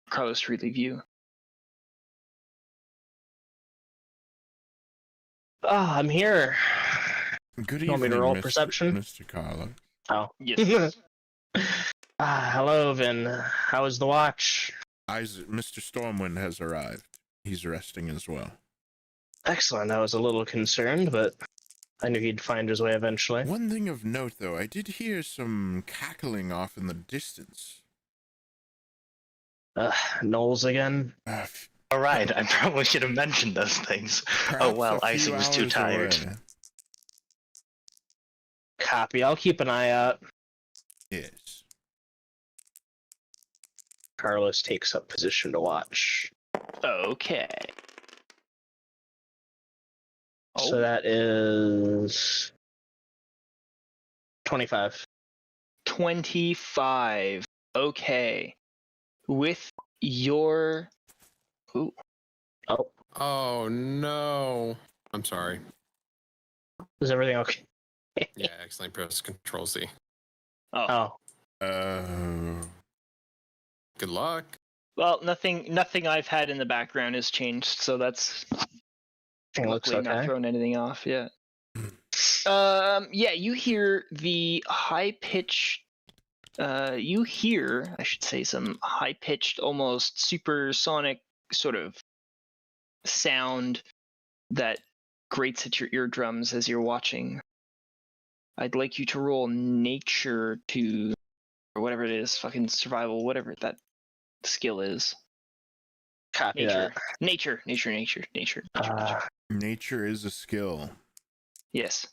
Carlos to relieve you. I'm here. Good You want me evening, to roll Mr. perception? Mr. Carlo. Oh. Yes. Hello, Vin. How was the watch? Mr. Stormwind has arrived. He's resting as well. Excellent. I was a little concerned, but I knew he'd find his way eventually. One thing of note, though, I did hear some cackling off in the distance. Knowles again? All right, I probably should have mentioned those things. Oh well, Perhaps a few Isaac was too hours tired. away. Copy. I'll keep an eye out. Yes. Carlos takes up position to watch. Okay. So that is 25. 25. Okay. With your... Ooh. Oh, Oh no. I'm sorry. is everything okay? Yeah, accidentally press Control C. Oh. Oh, Good luck. Well, nothing I've had in the background has changed, so that's everything looks luckily not okay. throwing anything off yet. Yeah, you hear the high-pitched... you hear, I should say, some high-pitched, almost supersonic sort of sound that grates at your eardrums as you're watching. I'd like you to roll nature to, or whatever it is, fucking survival, whatever that skill is. Copy Nature. that. Nature. Nature is a skill. Yes.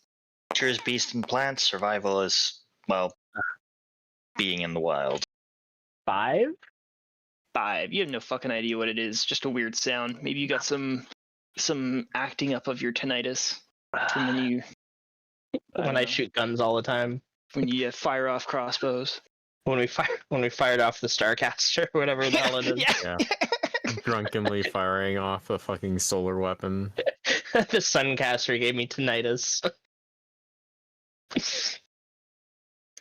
Nature is beast and plants. Survival is, well, being in the wild. 5? 5. You have no fucking idea what it is. Just a weird sound. Maybe you got some acting up of your tinnitus from when you When I shoot guns all the time. when you fire off crossbows. When we fired off the Starcaster, or whatever the hell it is. Yeah. Drunkenly firing off a fucking solar weapon. The Suncaster gave me tinnitus.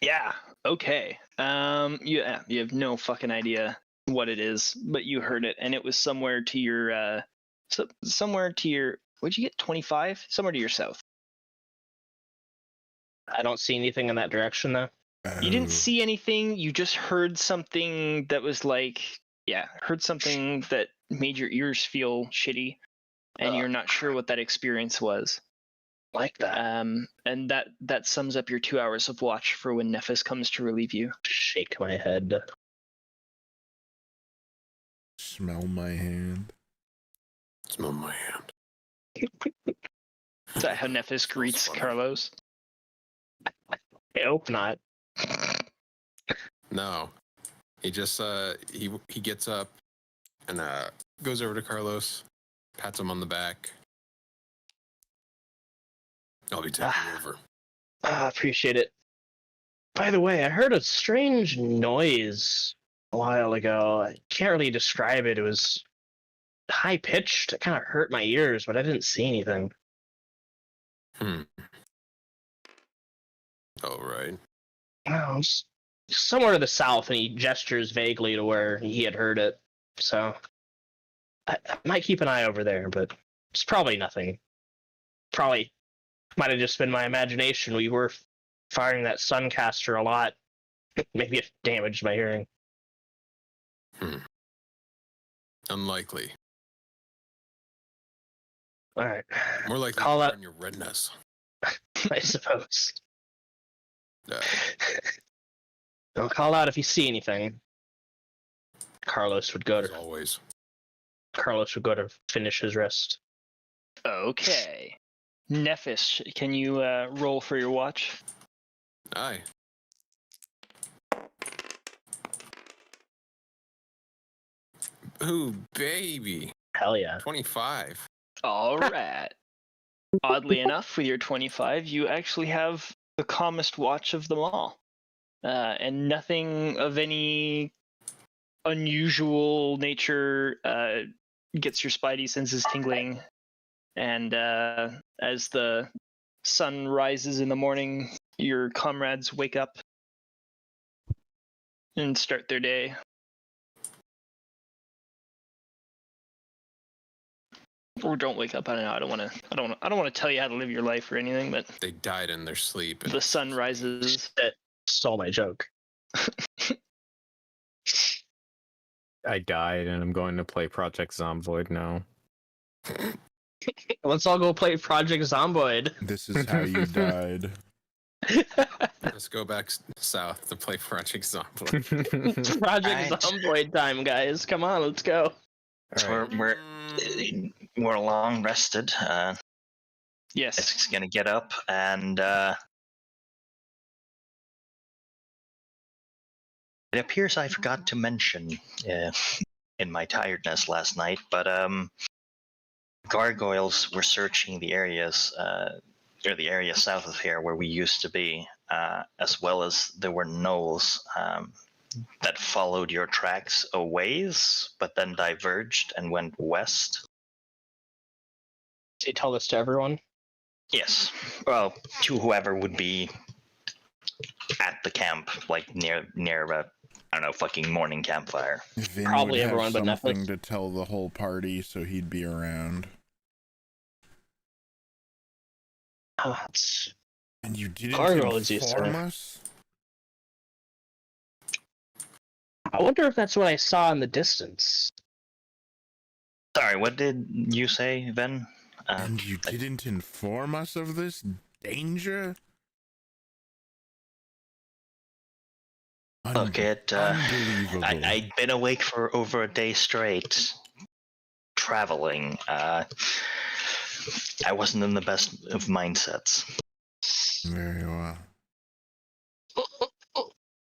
Yeah. Okay. Yeah. You have no fucking idea what it is, but you heard it, and it was somewhere to your somewhere to your. What'd you get? 25? Somewhere to your south. I don't see anything in that direction though. You didn't see anything. You just heard something that was like, heard something that made your ears feel shitty, and you're not sure what that experience was. Like that. And that sums up your 2 hours of watch for when Nephis comes to relieve you. Shake my head. Smell my hand. Smell my hand. Is that how Nephis greets funny. Carlos? I hope not. No, he just he gets up and goes over to Carlos, pats him on the back. I'll be taking over. Appreciate it. By the way, I heard a strange noise a while ago. I can't really describe it. It was high pitched. It kind of hurt my ears, but I didn't see anything. All right. Oh, somewhere to the south, and he gestures vaguely to where he had heard it. So I might keep an eye over there, but it's probably nothing. Probably might have just been my imagination. We were firing that suncaster a lot. Maybe it damaged my hearing. Unlikely. All right. More likely Call on out. your redness. I suppose. Uh, I'll call out if you see anything. Carlos would go as to always. finish his rest. Okay. Nephis, can you roll for your watch? Aye. Ooh, baby. Hell yeah. 25. All right. Oddly enough, with your 25, you actually have the calmest watch of them all. And nothing of any unusual nature gets your spidey senses tingling. And as the sun rises in the morning, your comrades wake up and start their day. Or don't wake up. I don't know. I don't want to tell you how to live your life or anything. But They died in their sleep. the sun rises. Stole my joke. I died and I'm going to play Project Zomboid now. Let's all go play Project Zomboid. This is how you died. Let's go back south to play Project Zomboid. It's Project Right. Zomboid time, guys. Come on, let's go. So we're long rested. Yes. It's gonna get up and it appears I forgot to mention in my tiredness last night, but gargoyles were searching the areas or the area south of here where we used to be, as well as there were gnolls that followed your tracks a ways, but then diverged and went west. Did you tell this to everyone? Yes. Well, to whoever would be at the camp, like near a, I don't know, fucking morning campfire. Vin Probably would everyone have but something Nephis. to tell the whole party, so he'd be around. It's And you didn't Gargoyles, you inform sir. us? I wonder if that's what I saw in the distance. Sorry, what did you say, Ven? And you didn't inform us of this danger? Look, Unbelievable. I'd been awake for over a day straight, traveling. I wasn't in the best of mindsets. Very well.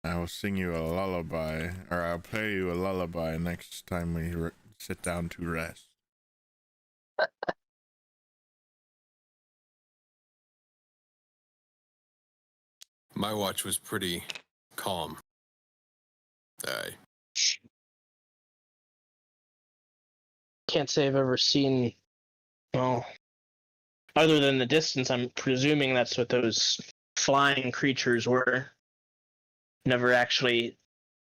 I will sing you a lullaby, or I'll play you a lullaby next time we sit down to rest. My watch was pretty calm. Aye. Can't say I've ever seen. Well, other than the distance, I'm presuming that's what those flying creatures were. never actually.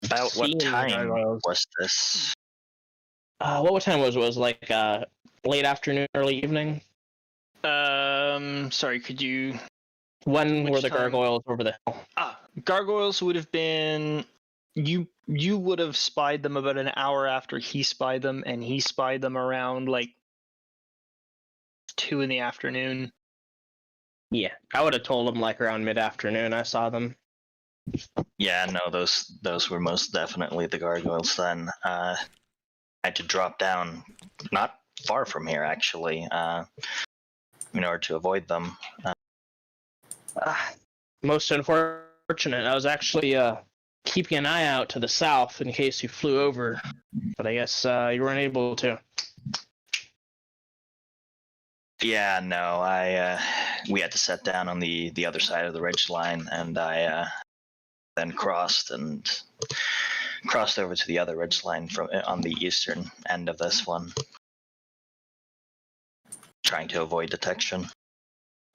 About what seen time gargoyles. was this? What time was it? Was it like late afternoon, early evening? Sorry, could you? When Which were the time? gargoyles over the hill? Gargoyles would have been. You would have spied them about an hour after he spied them, and he spied them around like 2 in the afternoon. Yeah, I would have told them like around mid-afternoon. I saw them. Yeah, no, those were most definitely the gargoyles. Then I had to drop down, not far from here actually, in order to avoid them. Most unfortunate. I was actually keeping an eye out to the south in case you flew over, but I guess you weren't able to. Yeah, no, we had to set down on the other side of the ridge line, and I then crossed over to the other ridge line from on the eastern end of this one, trying to avoid detection.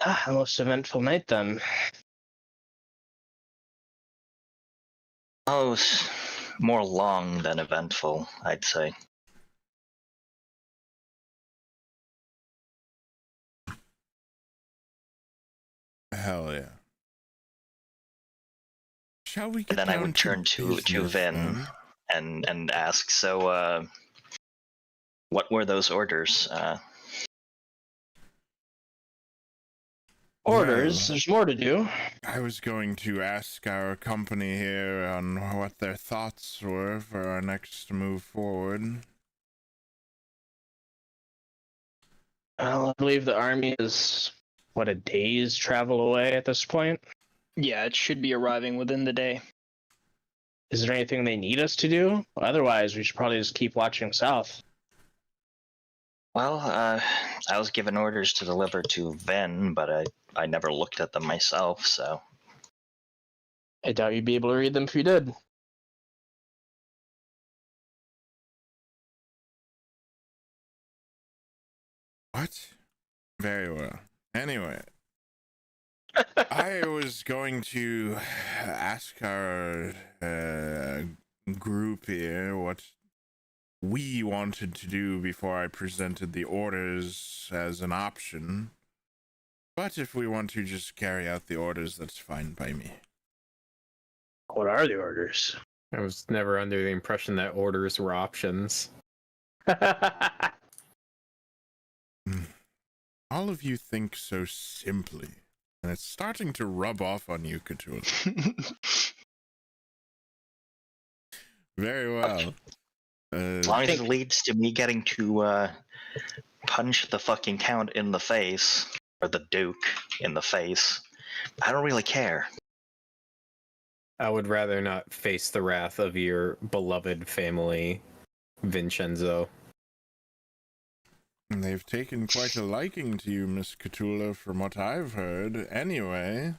A most eventful night then. Oh, more long than eventful, I'd say. Hell yeah. Shall we get And then I down would turn to business, Vin then? and ask, so what were those orders? Orders. Well, There's more to do. I was going to ask our company here on what their thoughts were for our next move forward. Well, I believe the army is a day's travel away at this point. Yeah, it should be arriving within the day. Is there anything they need us to do? Otherwise, we should probably just keep watching south. Well, I was given orders to deliver to Vin, but I never looked at them myself, so... I doubt you'd be able to read them if you did. What? Very well. Anyway, I was going to ask our group here what we wanted to do before I presented the orders as an option. But if we want to just carry out the orders, that's fine by me. What are the orders? I was never under the impression that orders were options. All of you think so simply, and it's starting to rub off on you, Khutula. Very well. As long as it leads to me getting to punch the fucking Count in the face, or the Duke in the face, I don't really care. I would rather not face the wrath of your beloved family, Vinshenzo. They've taken quite a liking to you, Miss Khutula, from what I've heard. Anyway,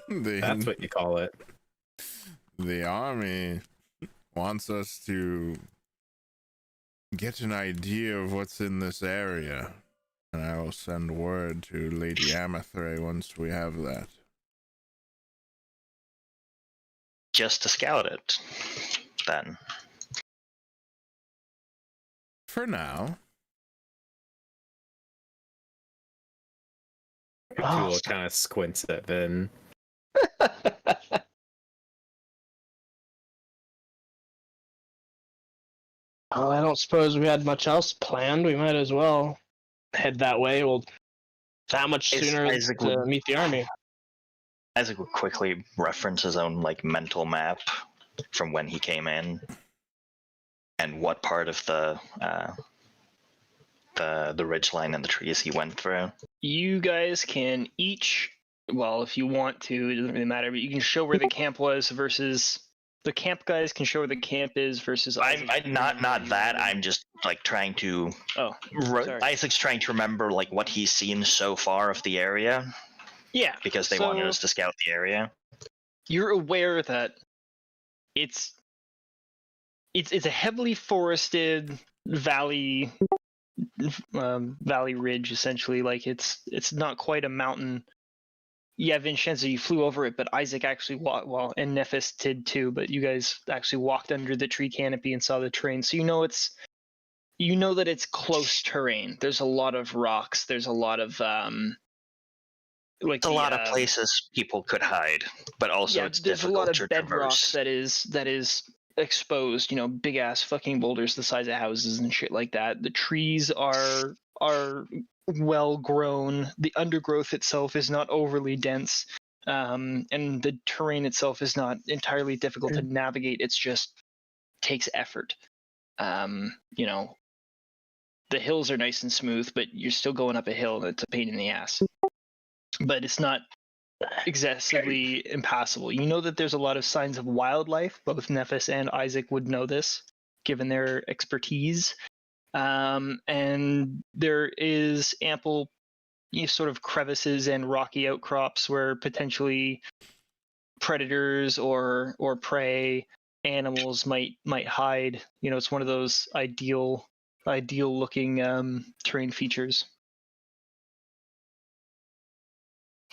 That's what you call it. The army wants us to get an idea of what's in this area, and I will send word to Lady Amathray once we have that. Just to scout it, then. For now. Khutula kind of squints at Vin. Well, I don't suppose we had much else planned. We might as well head that way. Well, that much sooner Isaac to would- meet the army. Isaac would quickly reference his own mental map from when he came in, and what part of the ridgeline and the trees he went through. You guys can each, well, if you want to, it doesn't really matter, but you can show where the camp was versus the camp guys can show where the camp is versus. I'm not that. I'm just trying to. Oh, sorry. Isaac's trying to remember what he's seen so far of the area. Yeah, Because they wanted us to scout the area. You're aware that it's a heavily forested valley ridge, essentially. It's not quite a mountain. yeah, Vinshenzo, you flew over it, but Isaac actually walked, well, and Nephis did too, but you guys actually walked under the tree canopy and saw the terrain. So you know that it's close terrain. There's a lot of rocks. There's a lot of It's a lot of places people could hide, but also it's there's a difficult lot of to bedrock traverse. that is exposed. You know, big ass fucking boulders the size of houses and shit like that. The trees are well grown. The undergrowth itself is not overly dense, and the terrain itself is not entirely difficult to navigate. It's just takes effort. You know, the hills are nice and smooth, but you're still going up a hill and it's a pain in the ass. But it's not excessively impassable. You know that there's a lot of signs of wildlife. Both Nephis and Isaac would know this, given their expertise. And there is ample sort of crevices and rocky outcrops where potentially predators or prey animals might hide. You know, it's one of those ideal looking terrain features.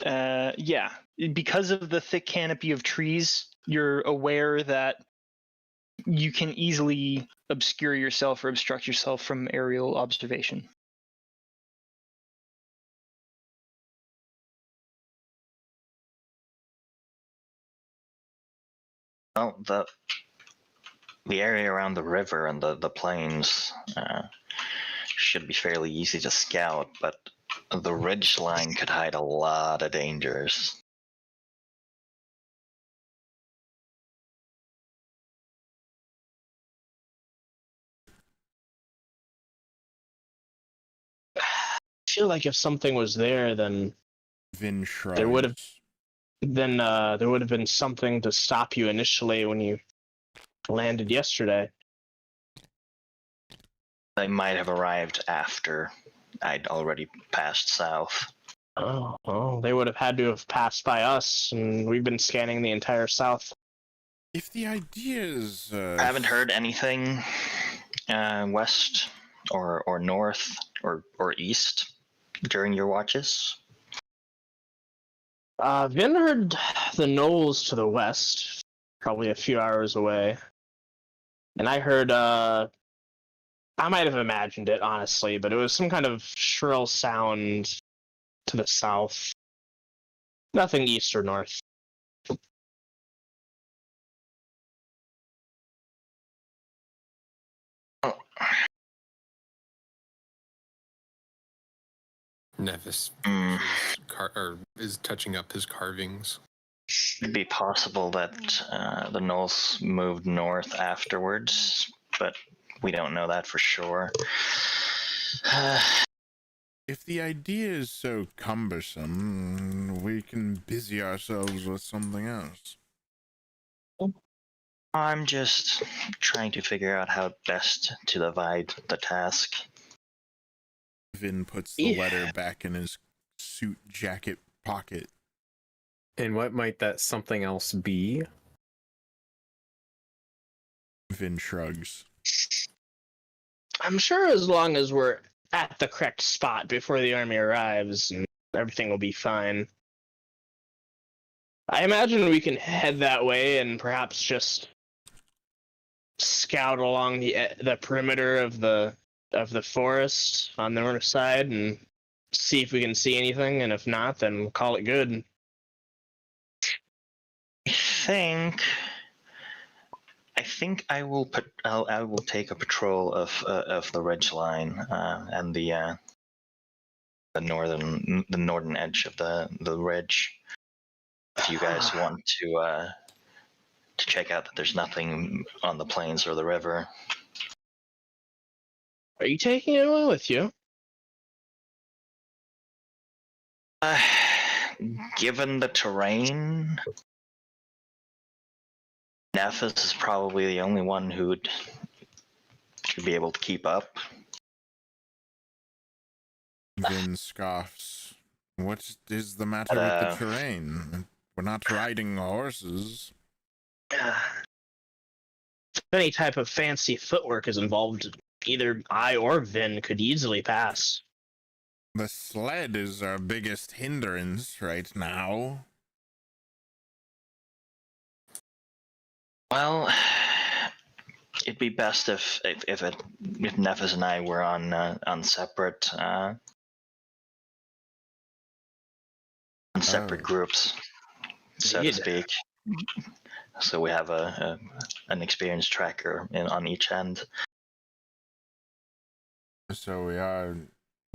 Yeah, because of the thick canopy of trees, you're aware that you can easily obscure yourself or obstruct yourself from aerial observation. Well, the area around the river and the plains should be fairly easy to scout, but the ridge line could hide a lot of dangers. I feel like if something was there, then Vin shrugs. there would have been something to stop you initially when you landed yesterday. They might have arrived after I'd already passed south. Oh, well, they would have had to have passed by us, and we've been scanning the entire south. If the idea is... I haven't heard anything west or north or east during your watches. Vin heard the knolls to the west, probably a few hours away. And I heard, I might have imagined it, honestly, but it was some kind of shrill sound to the south. Nothing east or north. Nephis is touching up his carvings. It'd be possible that the gnolls moved north afterwards, but we don't know that for sure. If the idea is so cumbersome, we can busy ourselves with something else. I'm just trying to figure out how best to divide the task. Vin puts the letter back in his suit jacket pocket. And what might that something else be? Vin shrugs. I'm sure as long as we're at the correct spot before the army arrives, everything will be fine. I imagine we can head that way and perhaps just scout along the perimeter of the forest on the north side and see if we can see anything, and if not, then we'll call it good. I think I will take a patrol of the ridge line and the northern edge of the ridge. If you guys want to check out that there's nothing on the plains or the river. Are you taking anyone with you? Given the terrain, Nephis is probably the only one who should be able to keep up. Vin scoffs. What is the matter with the terrain? We're not riding horses. If any type of fancy footwork is involved, either I or Vin could easily pass. The sled is our biggest hindrance right now. Well, it'd be best if Nephis and I were on separate groups, so to speak. So we have an experience tracker on each end. So we are.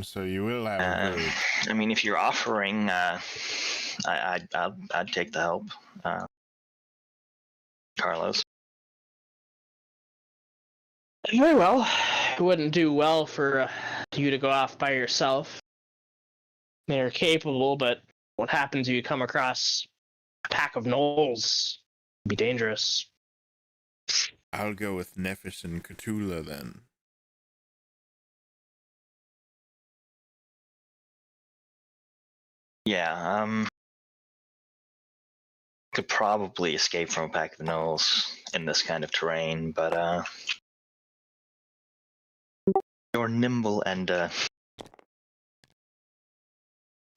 So you will have a group. I mean, if you're offering, I'd take the help, Carlos. Very well. It wouldn't do well for you to go off by yourself. I mean, you're capable, but what happens if you come across a pack of gnolls? It'd be dangerous. I'll go with Nephis and Khutula then. Yeah, could probably escape from a pack of gnolls in this kind of terrain, but your nimble and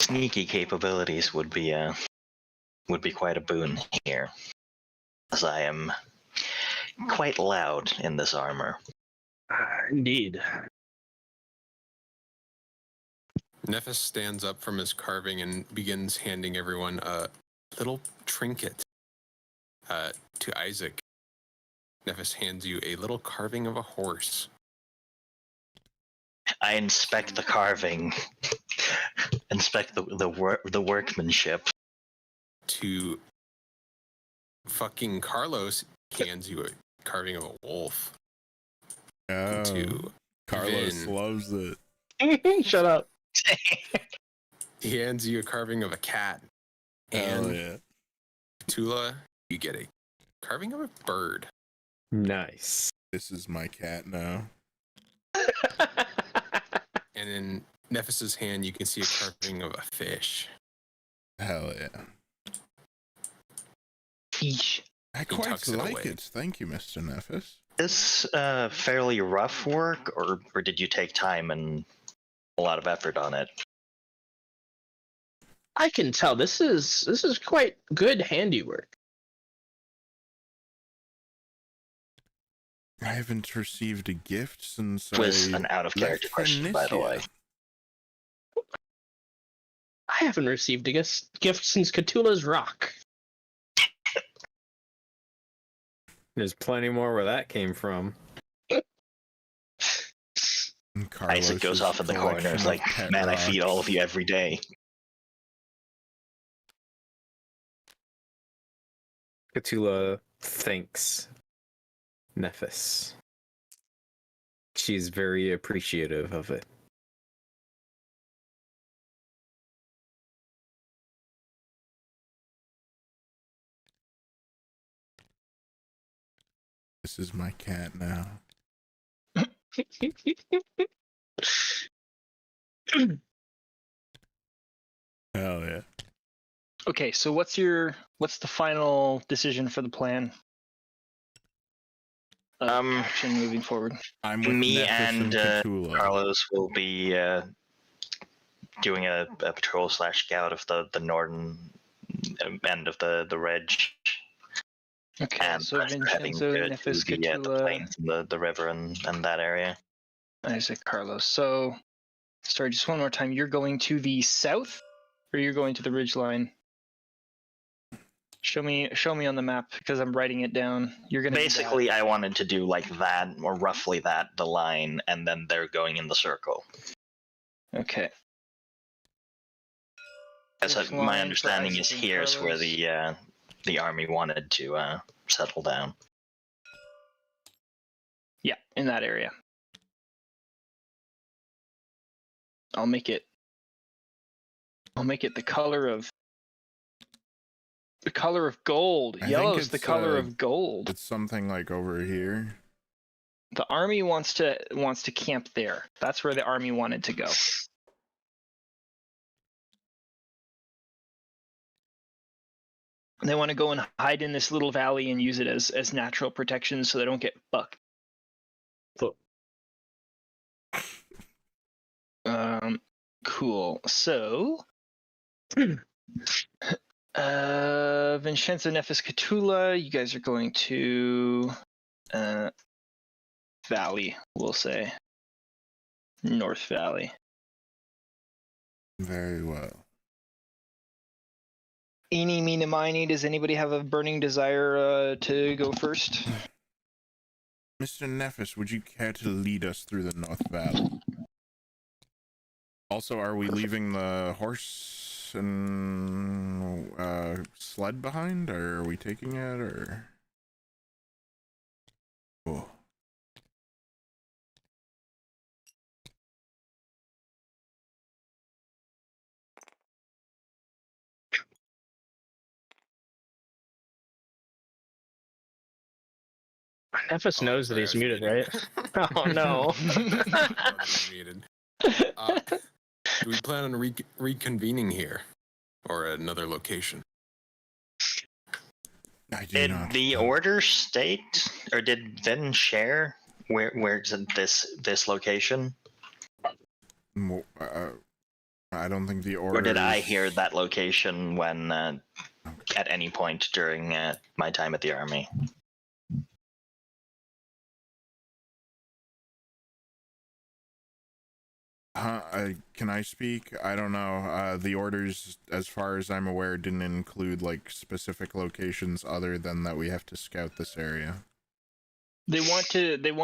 sneaky capabilities would be quite a boon here, as I am quite loud in this armor. Indeed. Nephis stands up from his carving and begins handing everyone a little trinket. To Isaac, Nephis hands you a little carving of a horse. I inspect the carving, inspect the workmanship. To fucking Carlos, hands you a carving of a wolf. Oh, To Carlos Vin, loves it. Shut up. he hands you a carving of a cat. And Hell yeah. Khutula, you get a carving of a bird. Nice. This is my cat now. And in Nephis's hand, you can see a carving of a fish. Hell yeah. Yeesh. I He quite tucks it like away. it. Thank you, Mr. Nephis. This fairly rough work, or did you take time and a lot of effort on it? I can tell this is quite good handiwork. I haven't received a gift since Was I an out of character left question, by the way. Phoenicia. I haven't received a gift since Cthulhu's Rock. There's plenty more where that came from. And Carlos Isaac goes is off in the corner. collection It's of like, pet man, I rocks. feed all of you every day. Khutula thanks Nephis. She's very appreciative of it. This is my cat now. Hell yeah. Okay, so what's the final decision for the plan? Action moving forward. I'm with Me Nephis and Khutula. Carlos will be doing a patrol / scout of the northern end of the ridge. Okay, And so rest are heading Vinshenzo, to Nephis, the Khutula, plains and the river and that area. Isaac, Carlos. So, sorry, just one more time. You're going to the south, or you're going to the ridge line? Show me on the map because I'm writing it down. You're gonna Basically, I wanted to do like that, or roughly that, the line, and then they're going in the circle. Okay. As Which my line for understanding is Isaac and here's where Carlos? the army wanted to settle down. Yeah, in that area. I'll make it the color of gold. I think Yellow's the it's, color of gold. It's something like over here. The army wants to camp there. That's where the army wanted to go. They want to go and hide in this little valley and use it as natural protection so they don't get bucked. Cool. So, Vinshenzo, Nephis, Khutula, you guys are going to Valley, we'll say. North Valley. Very well. Eeny, meeny, miny, does anybody have a burning desire to go first? Mr. Nephis, would you care to lead us through the North Valley? Also, are we leaving the horse and sled behind, or are we taking it, or? Oh. Nephis knows that sorry, he's I was muted, muted. right? Oh no. Muted. Do we plan on reconvening here, or at another location? I do Did not. the order state, or did Vin share where's this location? I don't think the order. Or did I hear that location when at any point during my time at the army? Can I speak? I don't know. The orders, as far as I'm aware, didn't include like specific locations other than that we have to scout this area. They want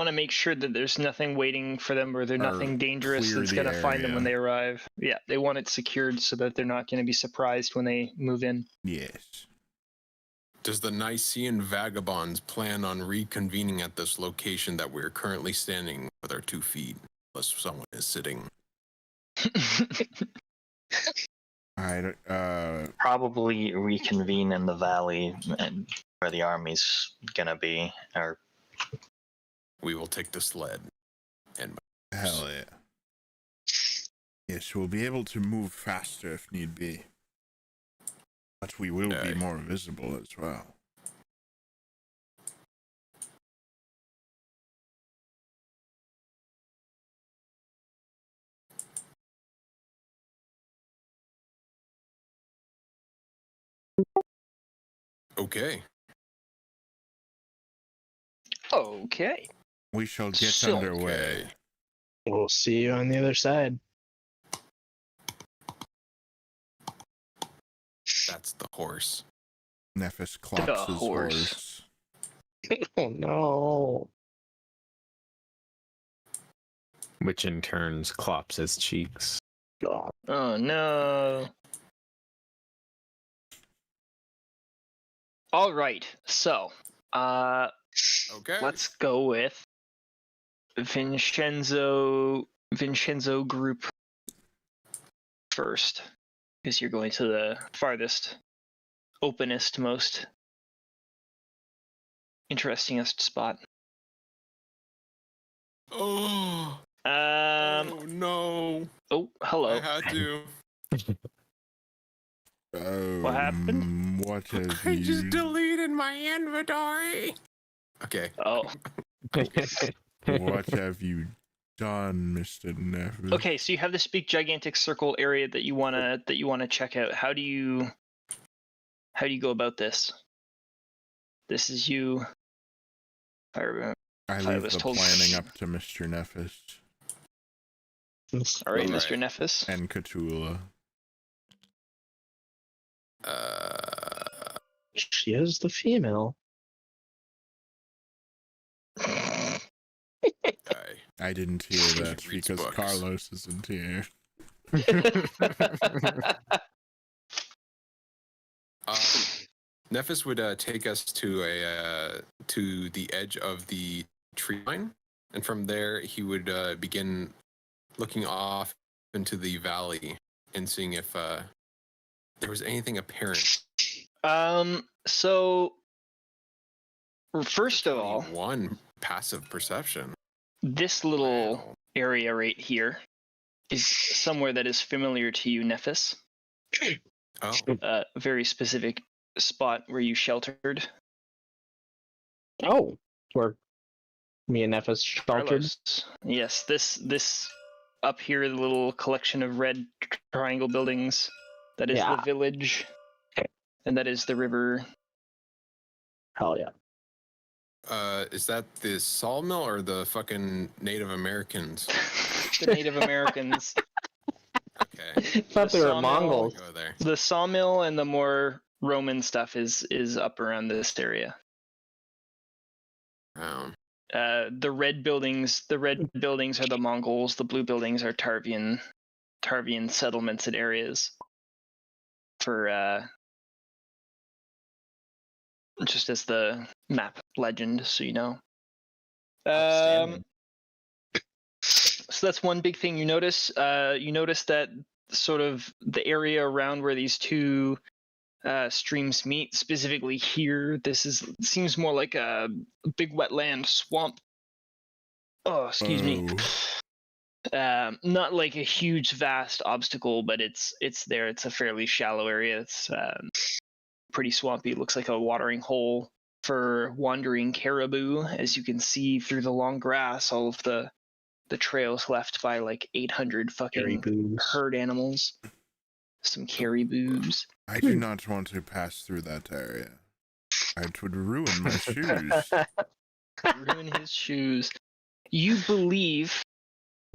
to make sure that there's nothing waiting for them, or there's nothing dangerous clear that's the going to find them when area. they arrive. Yeah, they want it secured so that they're not going to be surprised when they move in. Yes. Does the Nicean vagabonds plan on reconvening at this location that we're currently standing with our 2 feet, unless someone is sitting? Probably reconvene in the valley and where the army's gonna be, or We will take the sled. And Hell yeah. Yes, we'll be able to move faster if need be. But we will be more visible as well. okay. Okay. We shall get So- underway. Okay. We'll see you on the other side. That's the horse. Nephis clocks The his horse. horse. Oh no. Which in turn clops his cheeks. God. Oh no. All right. So, Okay. let's go with Vinshenzo group first, because you're going to the farthest, openest, most interestingest spot. Oh, Oh no. hello. I had to. What happened? What have I you... just deleted my inventory. Okay. Oh, What have you done, Mr. Nephis? okay. So you have this big, gigantic circle area that you wanna check out. How do you go about this? This is you. If I remember. I I leave was the told- planning up to Mr. Nephis All right, All Mr. right. Nephis. and Khutula. She is the female. I didn't hear She that reads because books. Carlos isn't here. Nephis would take us to the edge of the tree line, and from there he would begin looking off into the valley and seeing if there was anything apparent. So first of all, One passive perception. this little Wow. area right here is somewhere that is familiar to you, Nephis. Oh, A very specific spot where you sheltered. Oh, where me and Nephis sheltered. Carlos. Yes, this up here, the little collection of red triangle buildings. That is Yeah. the village, and that is the river. Hell yeah. Is that the sawmill or the fucking Native Americans? The Native Americans. Okay, I thought they were sawmill. Mongols. go there. The sawmill and the more Roman stuff is up around this area. Brown. The red buildings are the Mongols. The blue buildings are Tarvian settlements and areas. For just as the map legend, so you know. Outstanding. So that's one big thing you notice. You notice that sort of the area around where these two streams meet, specifically here, seems more like a big wetland swamp. Oh, excuse me. Not like a huge, vast obstacle, but it's there. It's a fairly shallow area. It's pretty swampy. It looks like a watering hole for wandering caribou, as you can see through the long grass. All of the trails left by like 800 fucking herd animals. Some caribous. I do not want to pass through that area. It would ruin my shoes. Ruin his shoes. You believe,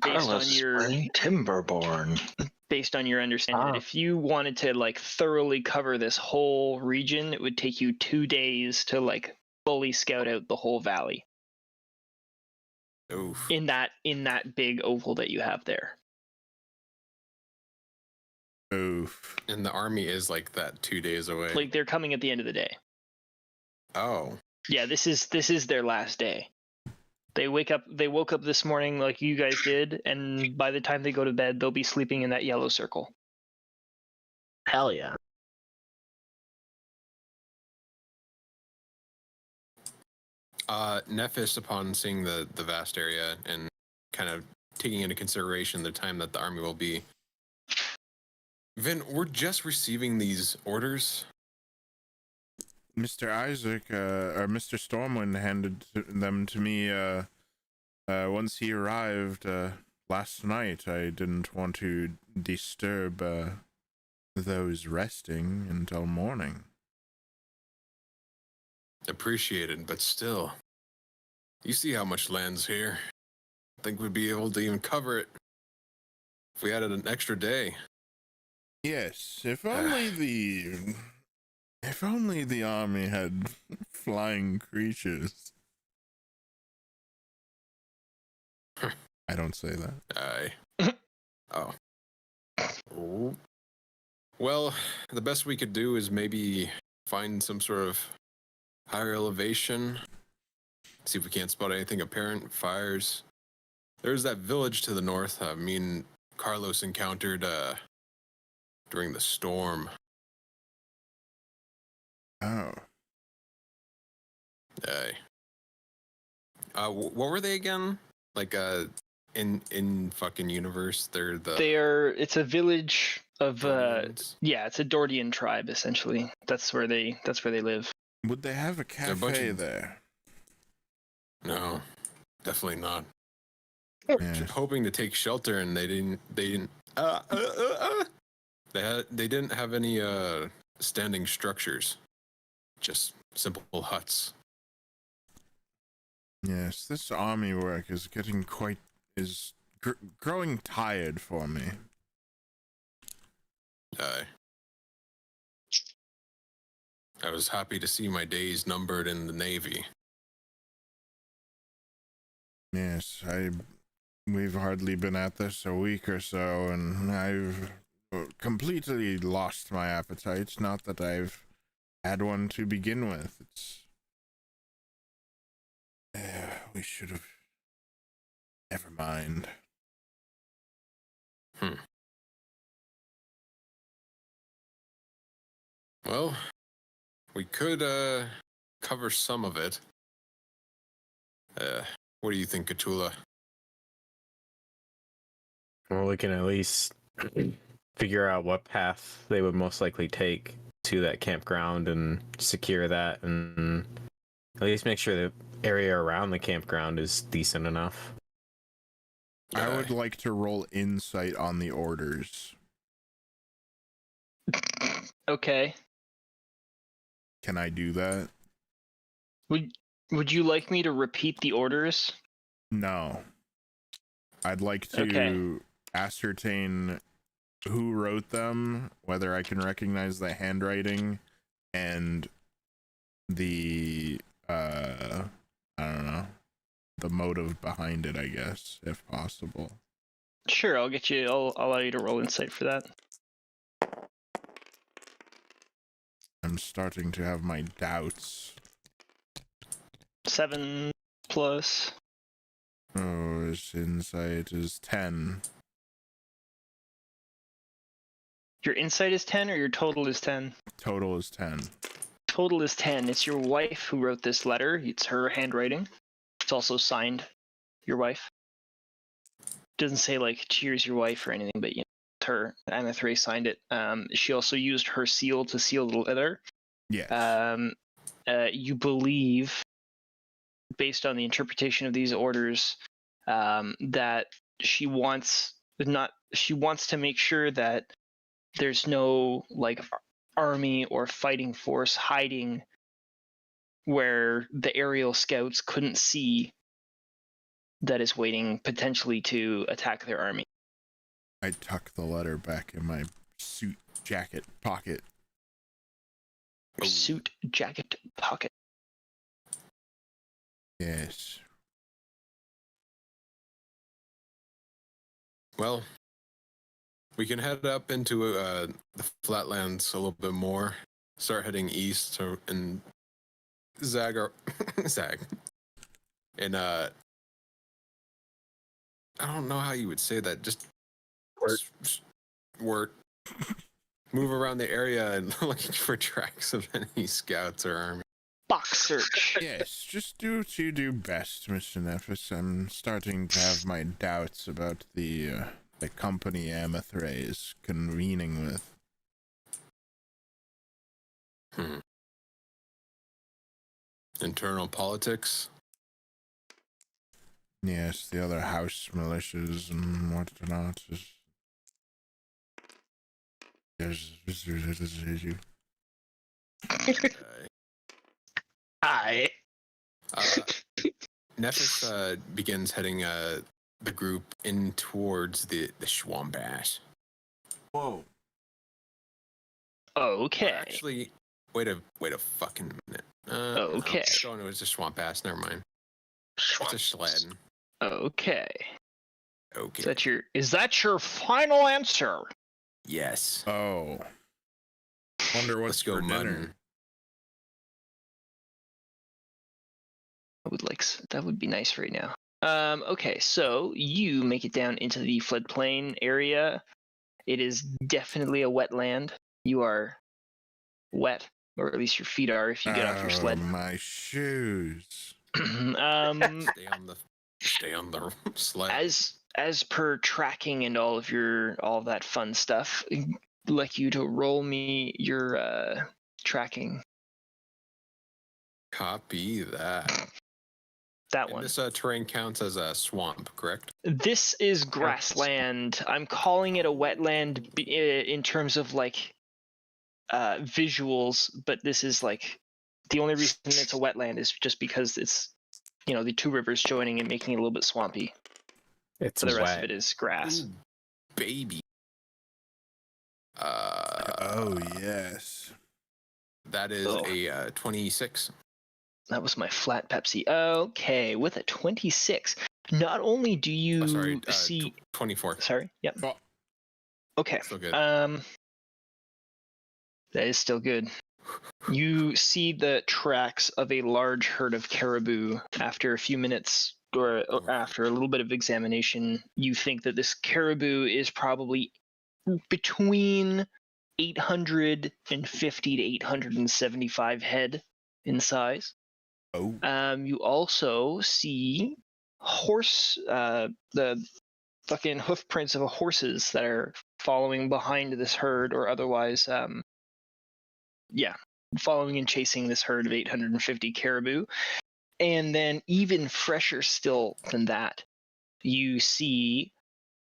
based on your Timberborn. based on your understanding, that if you wanted to like thoroughly cover this whole region, it would take you 2 days to like fully scout out the whole valley. Oof. In that big oval that you have there. Oof. And the army is like that 2 days away. Like they're coming at the end of the day. Oh. Yeah, this is their last day. They woke up this morning like you guys did, and by the time they go to bed, they'll be sleeping in that yellow circle. Hell yeah. Nephis, upon seeing the vast area and kind of taking into consideration the time that the army will be, Vin, we're just receiving these orders. Mr. Isaac, or Mr. Stormwind handed them to me, once he arrived, last night. I didn't want to disturb, those resting until morning. Appreciated, but still. You see how much land's here. I think we'd be able to even cover it if we added an extra day. Yes, if only the army had flying creatures. I don't say that. Oh. Well, the best we could do is maybe find some sort of higher elevation. See if we can't spot anything apparent. Fires. There's that village to the north me and Carlos encountered during the storm. Oh. What were they again? Like in fucking universe, It's a village of Dordians? yeah, it's a Dordian tribe essentially. That's where they live. Would they have a cafe there? No, definitely not. Yeah. Just hoping to take shelter, and they didn't. They didn't have any standing structures. Just simple huts. Yes, this army work is getting growing tired for me. I was happy to see my days numbered in the Navy. Yes, we've hardly been at this a week or so, and I've completely lost my appetite. Not that I've had one to begin with. We should have. Never mind. Well, we could cover some of it. What do you think, Khutula? Well, we can at least figure out what path they would most likely take to that campground and secure that, and at least make sure the area around the campground is decent enough. I would like to roll insight on the orders. Okay. Can I do that? Would you like me to repeat the orders? No. I'd like to ascertain who wrote them, whether I can recognize the handwriting, and the I don't know, the motive behind it, I guess, if possible. Sure, I'll allow you to roll insight for that. I'm starting to have my doubts. 7 plus. Oh, his insight is 10. Your insight is 10 or your total is 10? Total is 10. Total is 10. It's your wife who wrote this letter. It's her handwriting. It's also signed, your wife. Doesn't say like cheers your wife or anything, but you know, it's her. Amathray signed it. She also used her seal to seal the letter. Yes. You believe, based on the interpretation of these orders, that she wants to make sure that there's no like army or fighting force hiding where the aerial scouts couldn't see, that is waiting potentially to attack their army. I tuck the letter back in my suit jacket pocket. Suit jacket pocket. Yes. Well, we can head up into the flatlands a little bit more. Start heading east and Zag. And I don't know how you would say that. Just work. Move around the area and looking for tracks of any scouts or army. Box search. Yes, just do what you do best, Mr. Nephis. I'm starting to have my doubts about the company Amathray is convening with. Internal politics? Yes, the other house militias and whatnot. Hi. Nephis begins heading the group in towards the Schwambash. Whoa. Okay. Actually, wait a fucking minute. Okay. No, it was a swamp ass. Never mind. It's a sled. Okay. Okay. Is that your final answer? Yes. Oh. Wonder what's Let's go for dinner. mutton. That would be nice right now. Okay, so you make it down into the floodplain area. It is definitely a wetland. You are wet, or at least your feet are if you get off your sled. My shoes. Stay on the sled. As per tracking and all of that fun stuff, I'd like you to roll me your tracking. Copy that. That And one. this terrain counts as a swamp, correct? This is grassland. I'm calling it a wetland in terms of like visuals, but this is like the only reason it's a wetland is just because it's, you know, the two rivers joining and making it a little bit swampy. It's So the rest of wet. it is grass. Ooh, baby. Oh, yes. That is a 26. That was my flat Pepsi. Okay, with a 26, not only do you see 24. Sorry. Yep. Oh. Okay. Still good. That is still good. You see the tracks of a large herd of caribou. After a few minutes or after a little bit of examination, you think that this caribou is probably between 850 to 875 head in size. Oh. You also see the fucking hoof prints of horses that are following behind this herd, or otherwise, following and chasing this herd of 850 caribou. And then even fresher still than that, you see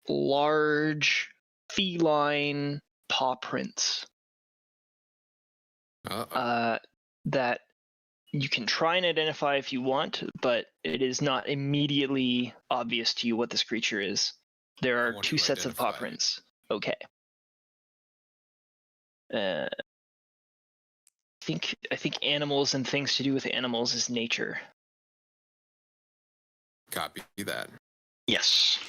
large feline paw prints that you can try and identify if you want, but it is not immediately obvious to you what this creature is. There are two sets of paw prints. Okay. I think animals and things to do with animals is nature. Copy that. Yes.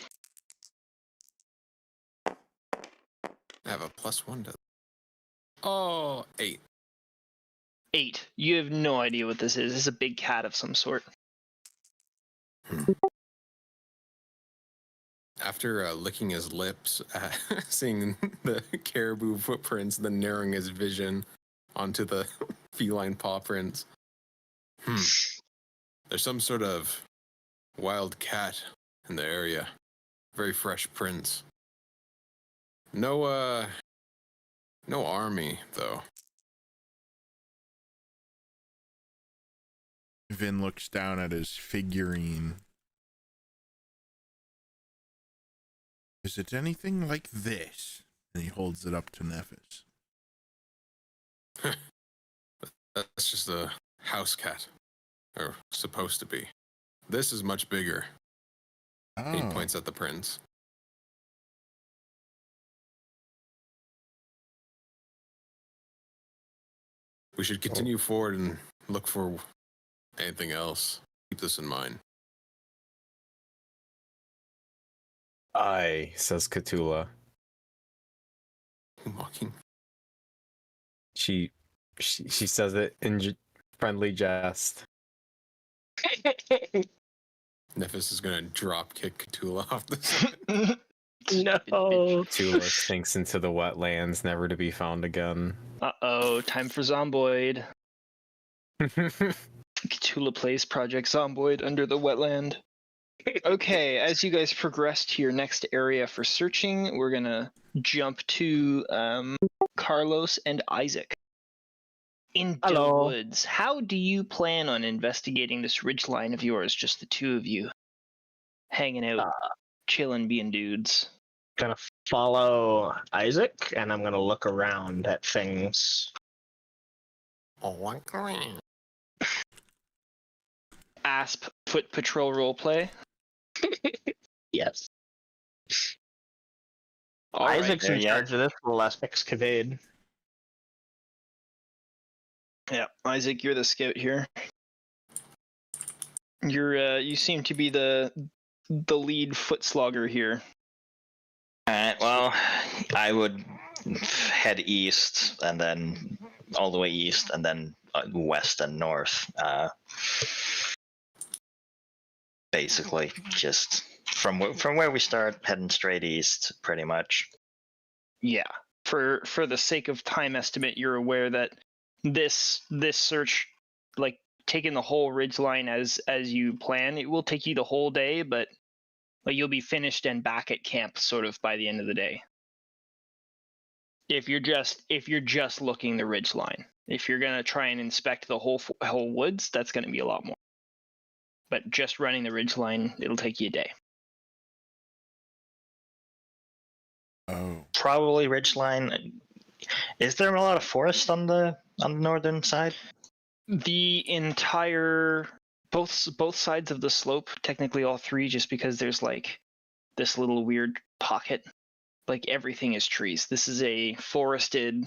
I have a +1 to. Oh, 8. 8. You have no idea what this is. This is a big cat of some sort. After licking his lips, seeing the caribou footprints, then narrowing his vision onto the feline paw prints. There's some sort of wild cat in the area. Very fresh prints. No army, though. Vin looks down at his figurine. Is it anything like this? And he holds it up to Nephis. That's just a house cat. Or supposed to be. This is much bigger. Oh. He points at the prints. We should continue forward and look for anything else. Keep this in mind. Aye, says Khutula. Mocking. She says it in friendly jest. Nephis is gonna drop kick Khutula off the side. No. Khutula sinks into the wetlands, never to be found again. Uh-oh, time for Zomboid. Khutula plays Project Zomboid under the wetland. Okay, as you guys progress to your next area for searching, we're gonna jump to Carlos and Isaac. In the woods, how do you plan on investigating this ridgeline of yours, just the two of you? Hanging out, chilling, being dudes. Gonna follow Isaac, and I'm gonna look around at things. Asp foot patrol roleplay. Yes. Right, Isaac's in yeah. charge of this. We'll excavate. Yeah, Isaac, you're the scout here. You seem to be the lead foot slogger here. Alright, well, I would head east, and then all the way east, and then west and north. Basically, just from where we start, heading straight east, pretty much. Yeah. For the sake of time estimate, you're aware that this search, like taking the whole ridgeline as you plan, it will take you the whole day, but you'll be finished and back at camp sort of by the end of the day. If you're just looking the ridgeline. If you're gonna try and inspect the whole woods, that's gonna be a lot more. But just running the ridgeline, it'll take you a day. Oh. Probably ridgeline. Is there a lot of forest on the northern side? The entire both sides of the slope, technically all three, just because there's like this little weird pocket. Like everything is trees. This is a forested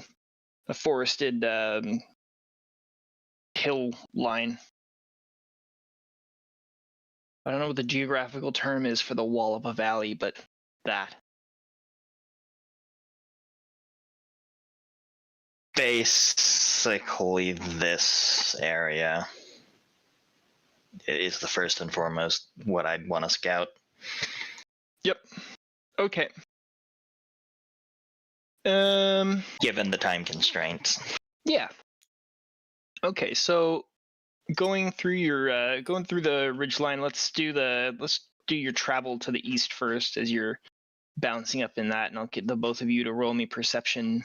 hill line. I don't know what the geographical term is for the wall of a valley, but that. Basically, this area is the first and foremost what I'd want to scout. Yep. Okay. Given the time constraints. Yeah. Okay, so going through the ridgeline, let's do your travel to the east first as you're bouncing up in that, and I'll get the both of you to roll me perception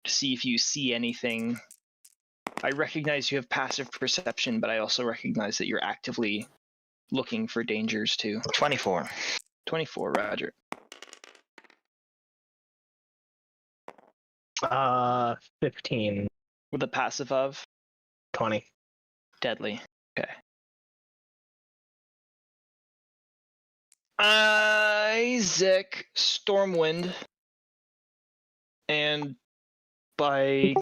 to see if you see anything. I recognize you have passive perception, but I also recognize that you're actively looking for dangers too. 24. 24, Roger. 15, With a passive of 20. deadly. Okay. Isaac, Stormwind, and by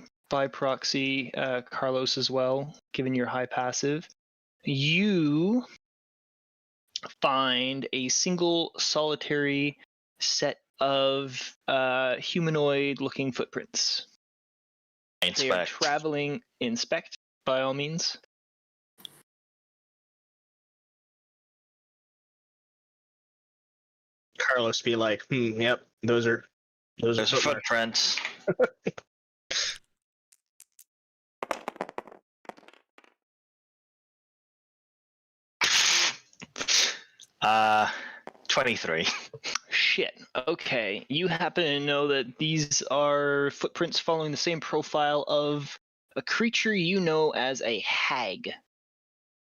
proxy, Carlos as well, given your high passive, you find a single solitary set of humanoid-looking footprints. They are traveling. Inspect, by all means. Carlos be like, yep, those are footprints. 23. Shit. Okay. You happen to know that these are footprints following the same profile of a creature you know as a hag.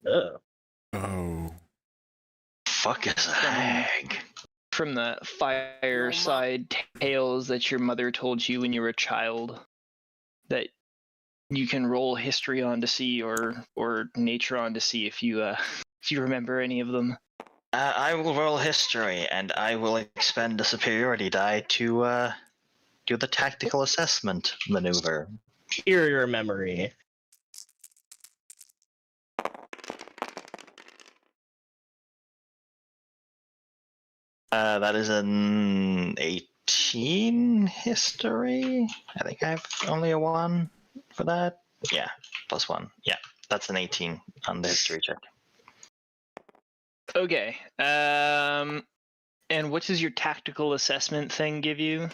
Oh. Fuck is a hag? From the fireside tales that your mother told you when you were a child, that you can roll history on to see, or nature on to see if you remember any of them. I will roll history, and I will expend a superiority die to do the tactical assessment maneuver. Hear your memory. That is an 18 history. I think I have only a 1 for that. Yeah, +1. Yeah, that's an 18 on the history check. Okay. And what does your tactical assessment thing give you?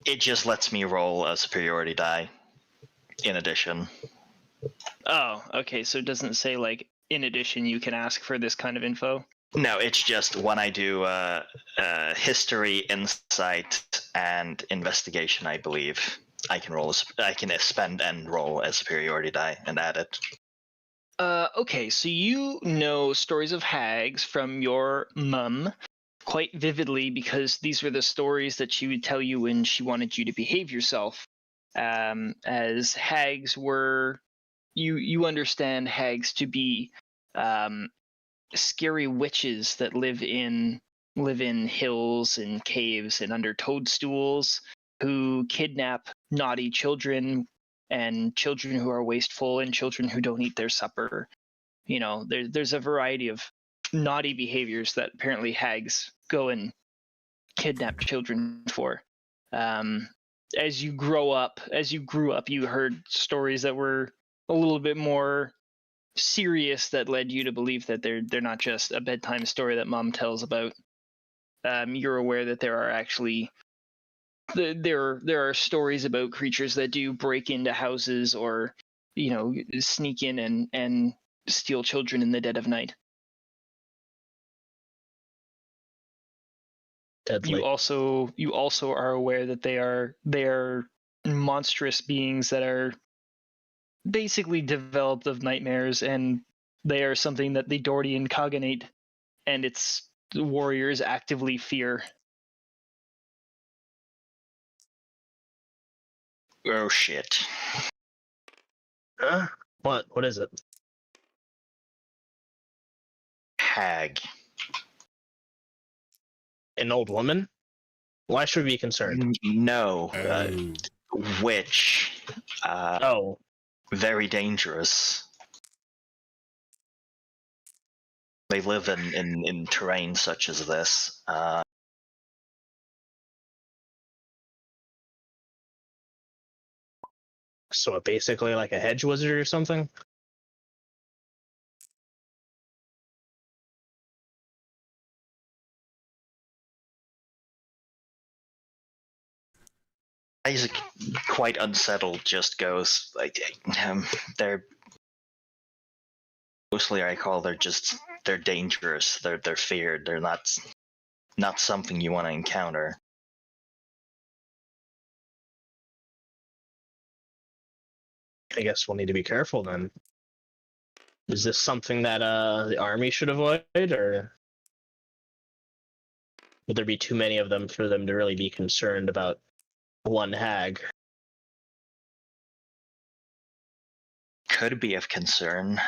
It just lets me roll a superiority die in addition. Oh, okay. So it doesn't say, like, in addition, you can ask for this kind of info? No, it's just when I do history, insight, and investigation, I believe, I can spend and roll a superiority die and add it. Okay, so you know stories of hags from your mum quite vividly, because these were the stories that she would tell you when she wanted you to behave yourself. As hags were, you understand hags to be scary witches that live in hills and caves and under toadstools, who kidnap naughty children and children who are wasteful and children who don't eat their supper. You know, there's a variety of naughty behaviors that apparently hags go and kidnap children for. As you grew up, you heard stories that were a little bit more serious, that led you to believe that they're not just a bedtime story that mom tells about. You're aware that there are actually there are stories about creatures that do break into houses, or, you know, sneak in and steal children in the dead of night. Deadly. You also are aware that they are monstrous beings that are basically developed of nightmares, and they are something that the Dordian cognate and its warriors actively fear. Oh shit. Huh? What is it? Hag. An old woman? Why should we be concerned? No. Oh. Witch. Oh. Very dangerous. They live in terrain such as this. So basically like a hedge wizard or something? Isaac, quite unsettled, just goes like, they're mostly, I call, they're dangerous. They're feared. They're not something you want to encounter. I guess we'll need to be careful then. Is this something that the army should avoid, or would there be too many of them for them to really be concerned about one hag? Could be of concern.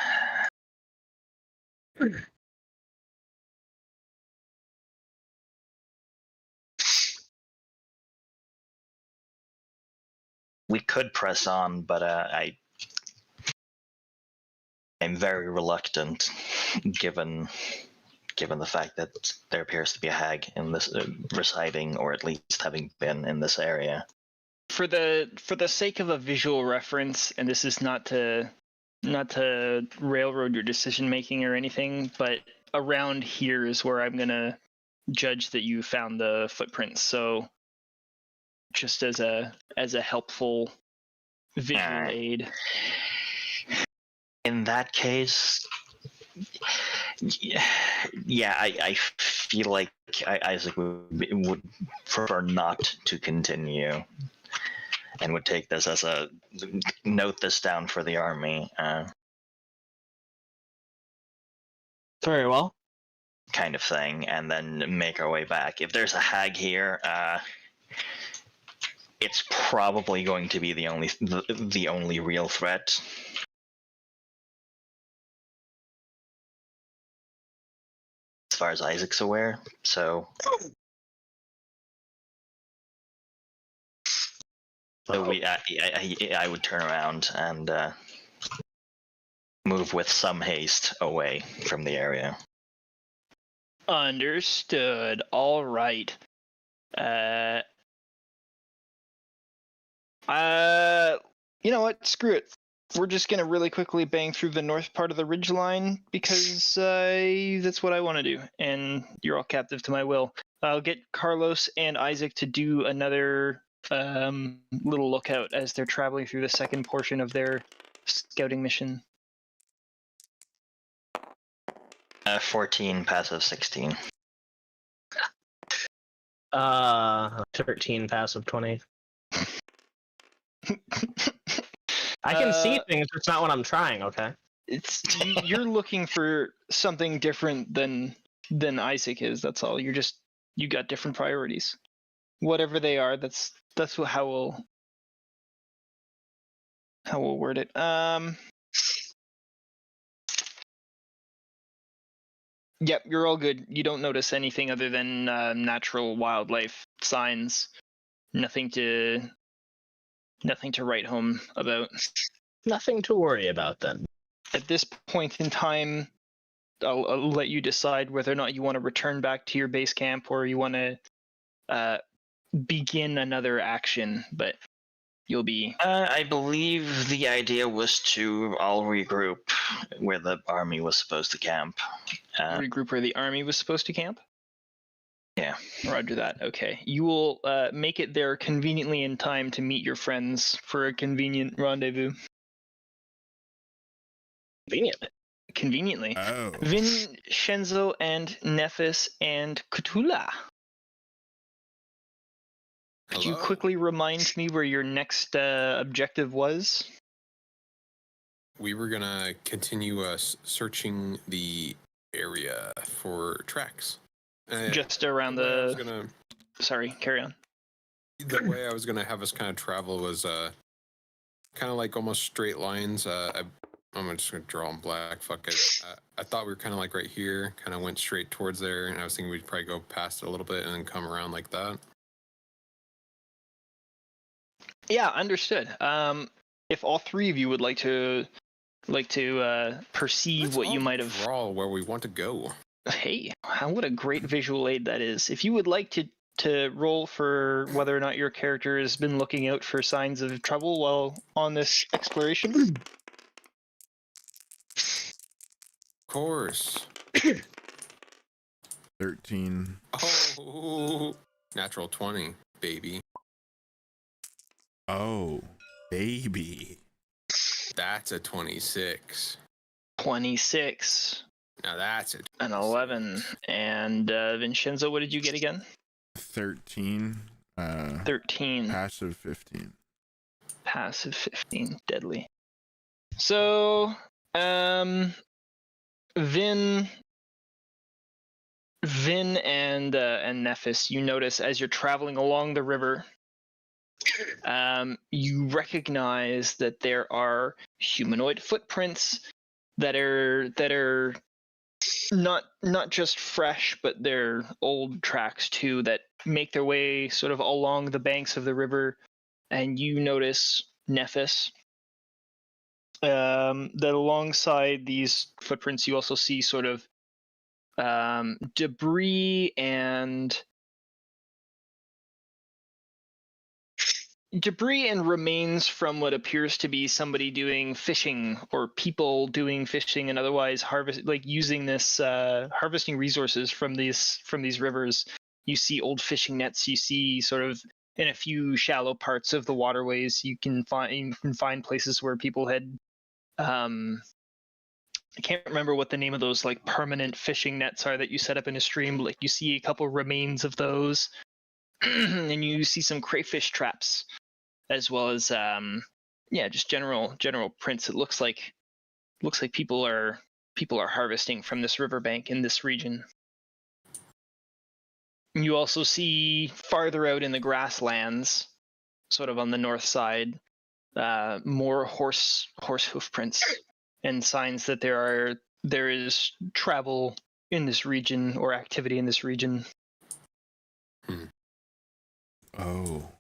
We could press on, but I'm very reluctant, given the fact that there appears to be a hag in this residing, or at least having been in this area. For the sake of a visual reference, and this is not to railroad your decision making or anything, but around here is where I'm gonna judge that you found the footprints. So just as a helpful visual aid. In that case, yeah, I feel like Isaac would prefer not to continue, and would take this as a note this down for the army. Very well. Kind of thing, and then make our way back. If there's a hag here, it's probably going to be the only real threat. As far as Isaac's aware, so I would turn around and move with some haste away from the area. Understood. All right. You know what? Screw it. We're just gonna really quickly bang through the north part of the ridgeline because that's what I want to do, and you're all captive to my will. I'll get Carlos and Isaac to do another little lookout as they're traveling through the second portion of their scouting mission. 14 passive 16. 13 passive 20. I can see things, it's not what I'm trying, okay? You're looking for something different than Isaac is, that's all. You got different priorities. Whatever they are, that's how we'll word it. Yep, you're all good. You don't notice anything other than natural wildlife signs. Nothing to write home about. Nothing to worry about then. At this point in time, I'll let you decide whether or not you want to return back to your base camp or you want to begin another action, but you'll be... I believe the idea was to all regroup where the army was supposed to camp. Regroup where the army was supposed to camp? Yeah. Roger that. Okay. You will make it there conveniently in time to meet your friends for a convenient rendezvous. Conveniently. Oh. Vinshenzo and Nephis and Khutula. Could you quickly remind me where your next objective was? We were gonna continue searching the area for tracks. Just around the... Sorry, carry on. The way I was gonna have us kind of travel was kind of like almost straight lines. I'm just gonna draw in black. Fuck it. I thought we were kind of like right here. Kind of went straight towards there, and I was thinking we'd probably go past it a little bit and then come around like that. Yeah, understood. If all three of you would like to perceive what you might have... Draw where we want to go. Hey, what a great visual aid that is. If you would like to roll for whether or not your character has been looking out for signs of trouble while on this exploration. Of course. 13. Oh, natural 20, baby. Oh, baby. That's a 26. 26. Now that's it. An 11. And Vinshenzo, what did you get again? 13. 13. Passive 15. Passive 15. Deadly. So, Vin, Vin and Nephis, you notice as you're traveling along the river, you recognize that there are humanoid footprints that are not just fresh, but they're old tracks too that make their way sort of along the banks of the river. And you notice Nephis. That alongside these footprints, you also see sort of debris and remains from what appears to be somebody doing fishing or people doing fishing and otherwise using this harvesting resources from these rivers. You see old fishing nets. You see sort of in a few shallow parts of the waterways, you can find places where people had I can't remember what the name of those like permanent fishing nets are that you set up in a stream. Like you see a couple remains of those, and you see some crayfish traps, as well as just general prints. It looks like people are harvesting from this riverbank in this region. You also see farther out in the grasslands, sort of on the north side, more horse hoof prints and signs that there is travel in this region or activity in this region. Oh.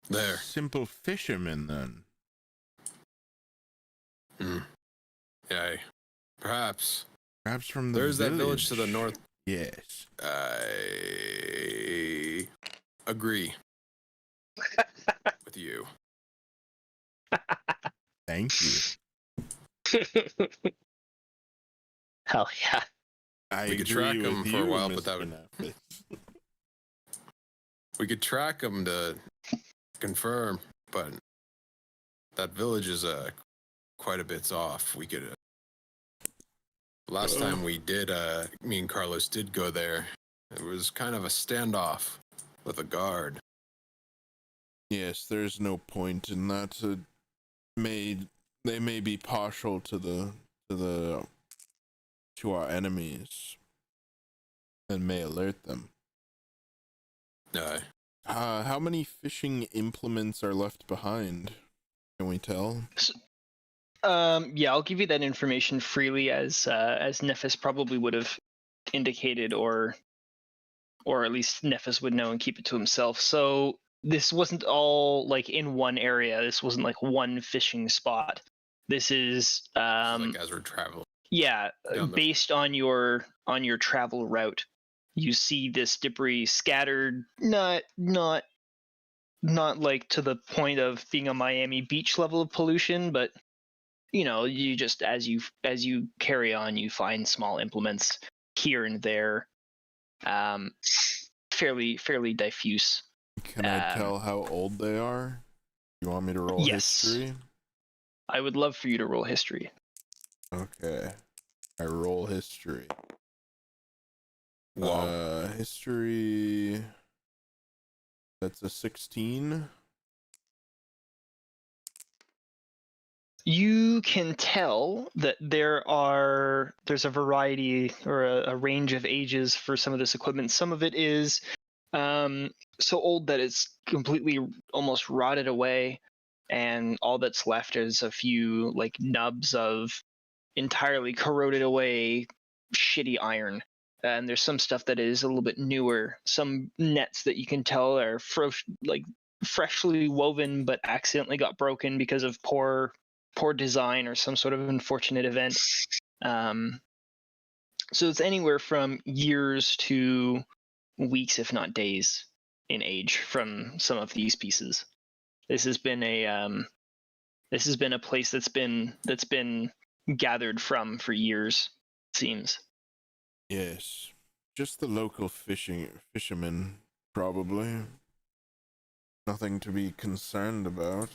There. Simple fishermen, then. Yeah, perhaps. Perhaps from the There's village. that village to the north. Yes. I agree with you. Thank you. Hell yeah. We could track them for a while, but that would... Nephis. We could track them to confirm, but that village is quite a bit off. We could... Last time we did, me and Carlos did go there. It was kind of a standoff with a guard. Yes, there's no point in that. They may be partial to our enemies and may alert them. How many fishing implements are left behind? Can we tell? Yeah, I'll give you that information freely, as Nephis probably would have indicated, or at least Nephis would know and keep it to himself. So this wasn't all like in one area. This wasn't like one fishing spot. This is like as we're traveling. Yeah, based on your travel route, you see this debris scattered, not like to the point of being a Miami Beach level of pollution, but you just as you carry on, you find small implements here and there, fairly diffuse. Can I tell how old they are? You want me to roll history? I would love for you to roll history. Okay. I roll history. Wow. History. That's a 16. You can tell that there's a variety or a range of ages for some of this equipment. Some of it is so old that it's completely almost rotted away, and all that's left is a few like nubs of entirely corroded away shitty iron. And there's some stuff that is a little bit newer. Some nets that you can tell are freshly woven but accidentally got broken because of poor design or some sort of unfortunate event. So it's anywhere from years to weeks, if not days, in age from some of these pieces. This has been a place that's been gathered from for years, it seems. Yes. Just the local fishermen, probably. Nothing to be concerned about.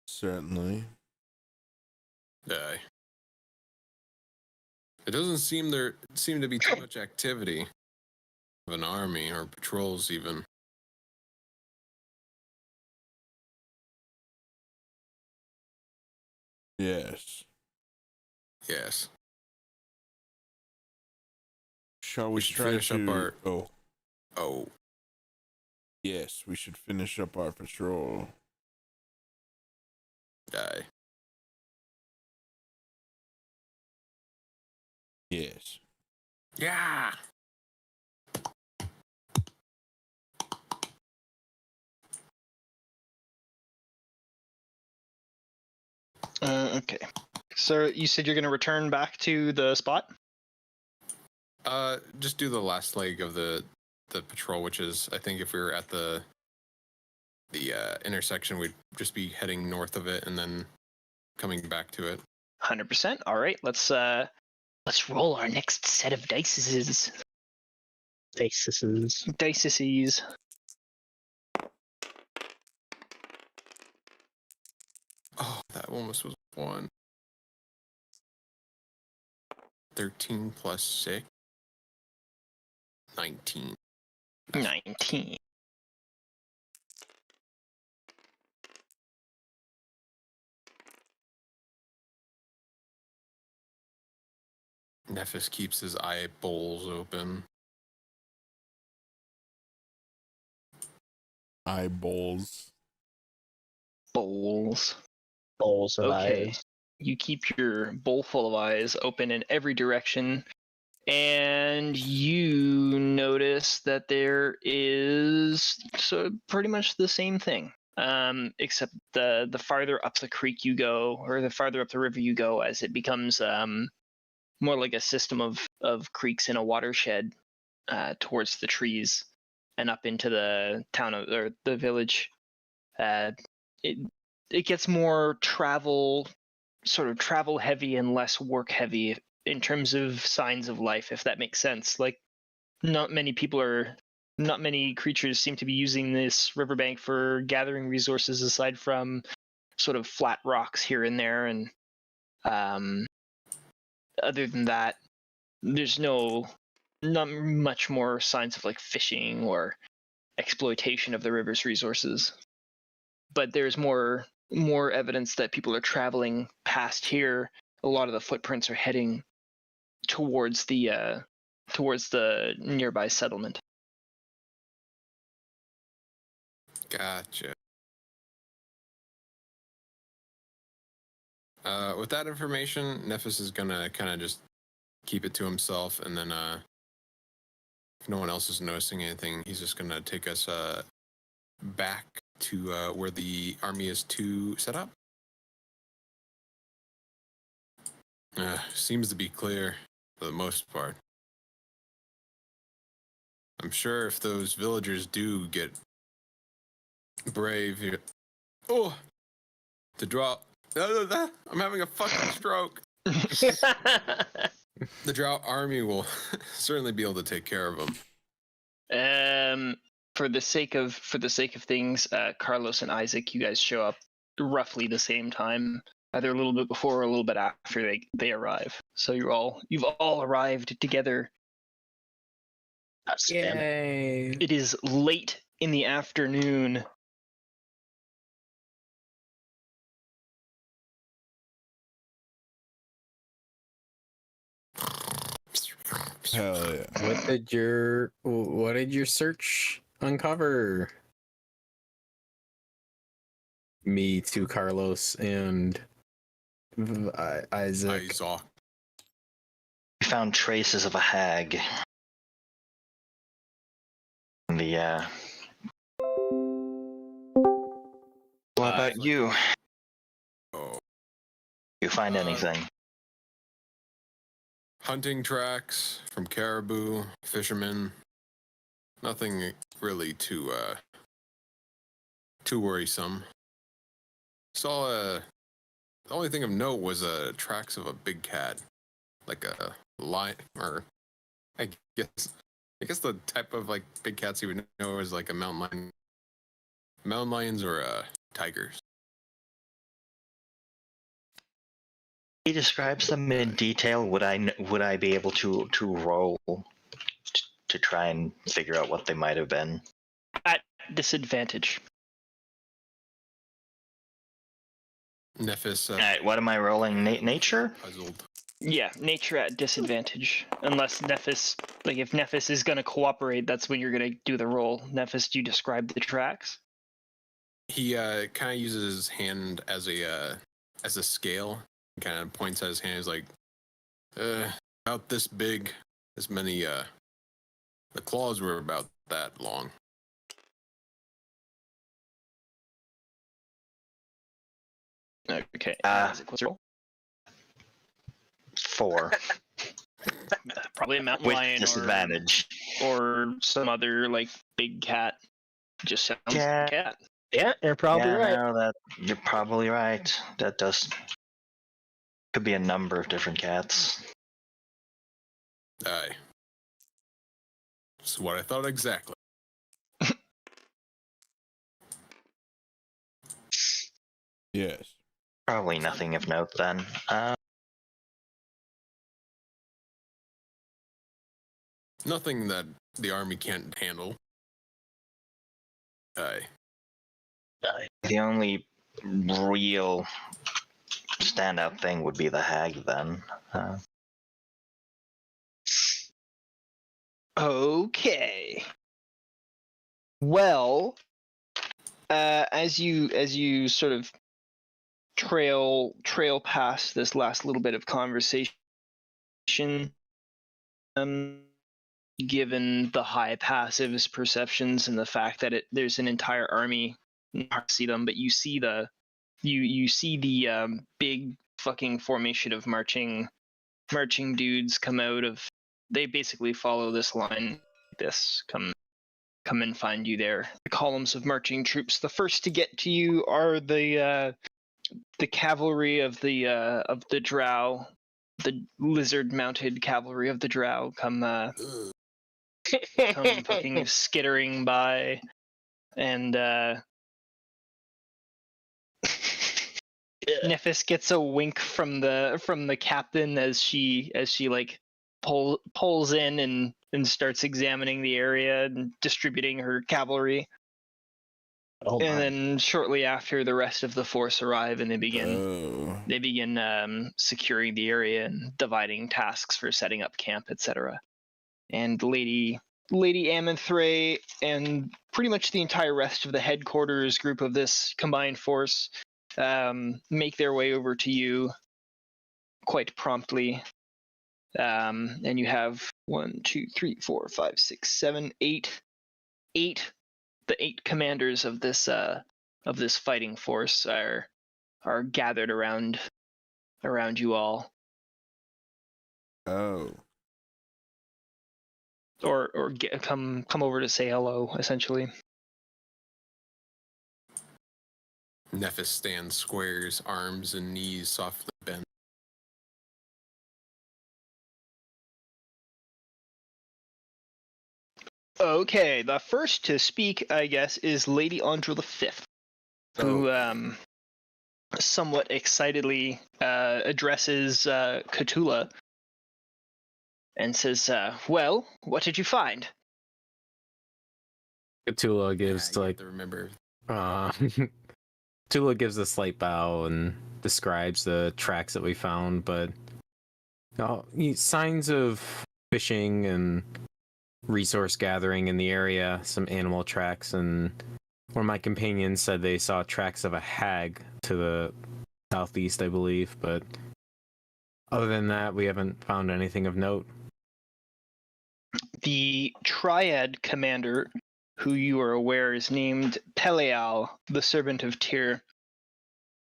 Certainly. It doesn't seem to be too much activity of an army or patrols even. Yes. Yes. Shall we should try finish to... up our... Oh, Oh, yes, we should finish up our patrol. die. Yes. Yeah! Okay. So you said you're going to return back to the spot? Just do the last leg of the patrol, which is, I think if we were at the intersection, we'd just be heading north of it and then coming back to it. 100%. All right. Let's roll our next set of dices. Dices. Oh, that almost was 1. 13 plus 6. 19. 19. Nephis keeps his eyeballs open. Eyeballs. Bowls. Bowls of Okay. eyes. You keep your bowl full of eyes open in every direction, and you notice that there is pretty much the same thing, except the farther up the creek you go, or the farther up the river you go, as it becomes more like a system of creeks in a watershed towards the trees and up into the town or the village. It gets more travel heavy and less work heavy in terms of signs of life, if that makes sense. Like, not many creatures seem to be using this riverbank for gathering resources aside from sort of flat rocks here and there, and other than that, there's not much more signs of like fishing or exploitation of the river's resources. But there's more evidence that people are traveling past here. A lot of the footprints are heading towards the nearby settlement. Gotcha. With that information, Nephis is gonna kind of just keep it to himself, and then if no one else is noticing anything, he's just gonna take us back to where the army is to set up. Seems to be clear for the most part. I'm sure if those villagers do get brave here... Oh! The Drow... I'm having a fucking stroke! The Drow army will certainly be able to take care of them. For the sake of things, Carlos and Isaac, you guys show up roughly the same time, either a little bit before or a little bit after they arrive. So you've all arrived together. Yay! It is late in the afternoon. Hell yeah. What did your search uncover? Me to Carlos and Isaac. We found traces of a hag. What about you? Oh. You find anything? Hunting tracks from caribou, fishermen. Nothing really too worrisome. Saw the only thing of note was tracks of a big cat, like a lion, or I guess the type of like big cats you would know is like a mountain lion, mountain lions or tigers. He describes them in detail. Would I be able to roll to try and figure out what they might have been? At disadvantage. Nephis, Alright, what am I rolling? Nature? puzzled. Yeah, nature at disadvantage. Unless Nephis, like if Nephis is going to cooperate, that's when you're going to do the roll. Nephis, do you describe the tracks? He kind of uses his hand as a scale. Kind of points at his hand. He's like, about this big. As many the claws were about that long. Okay. What's your roll? 4. Probably a mountain With lion disadvantage. or some other like big cat. Just sounds like a cat. Yeah, you're probably right. No, you're probably right. That could be a number of different cats. Aye. That's what I thought exactly. Yes. Probably nothing of note then. Nothing that the army can't handle. Aye. The only real standout thing would be the hag then. Okay. Well, as you sort of trail past this last little bit of conversation, given the high passives perceptions and the fact that there's an entire army, you don't see them, but you see the big fucking formation of marching dudes come out of. They basically follow this line. This come and find you there. The columns of marching troops. The first to get to you are the cavalry of the Drow, the lizard-mounted cavalry of the Drow. Come fucking skittering by, and Nephis gets a wink from the captain as she like pulls in and starts examining the area and distributing her cavalry. Oh, and then shortly after, the rest of the force arrive and they begin securing the area and dividing tasks for setting up camp, etc. And Lady Amanthray and pretty much the entire rest of the headquarters group of this combined force make their way over to you quite promptly. And you have 1, 2, 3, 4, 5, 6, 7, 8. The 8 commanders of this fighting force are gathered around you all. Oh. Or come over to say hello, essentially. Nephis stands squares, arms and knees softly bent. Okay, the first to speak, I guess, is Lady Andra the Fifth, who somewhat excitedly addresses Khutula and says, "Well, what did you find?" Khutula gives remember. Khutula gives a slight bow and describes the tracks that we found, but signs of fishing and resource gathering in the area, some animal tracks, and one of my companions said they saw tracks of a hag to the southeast, I believe, but other than that, we haven't found anything of note. The Triad commander, who you are aware is named Peleal, the Servant of Tyr,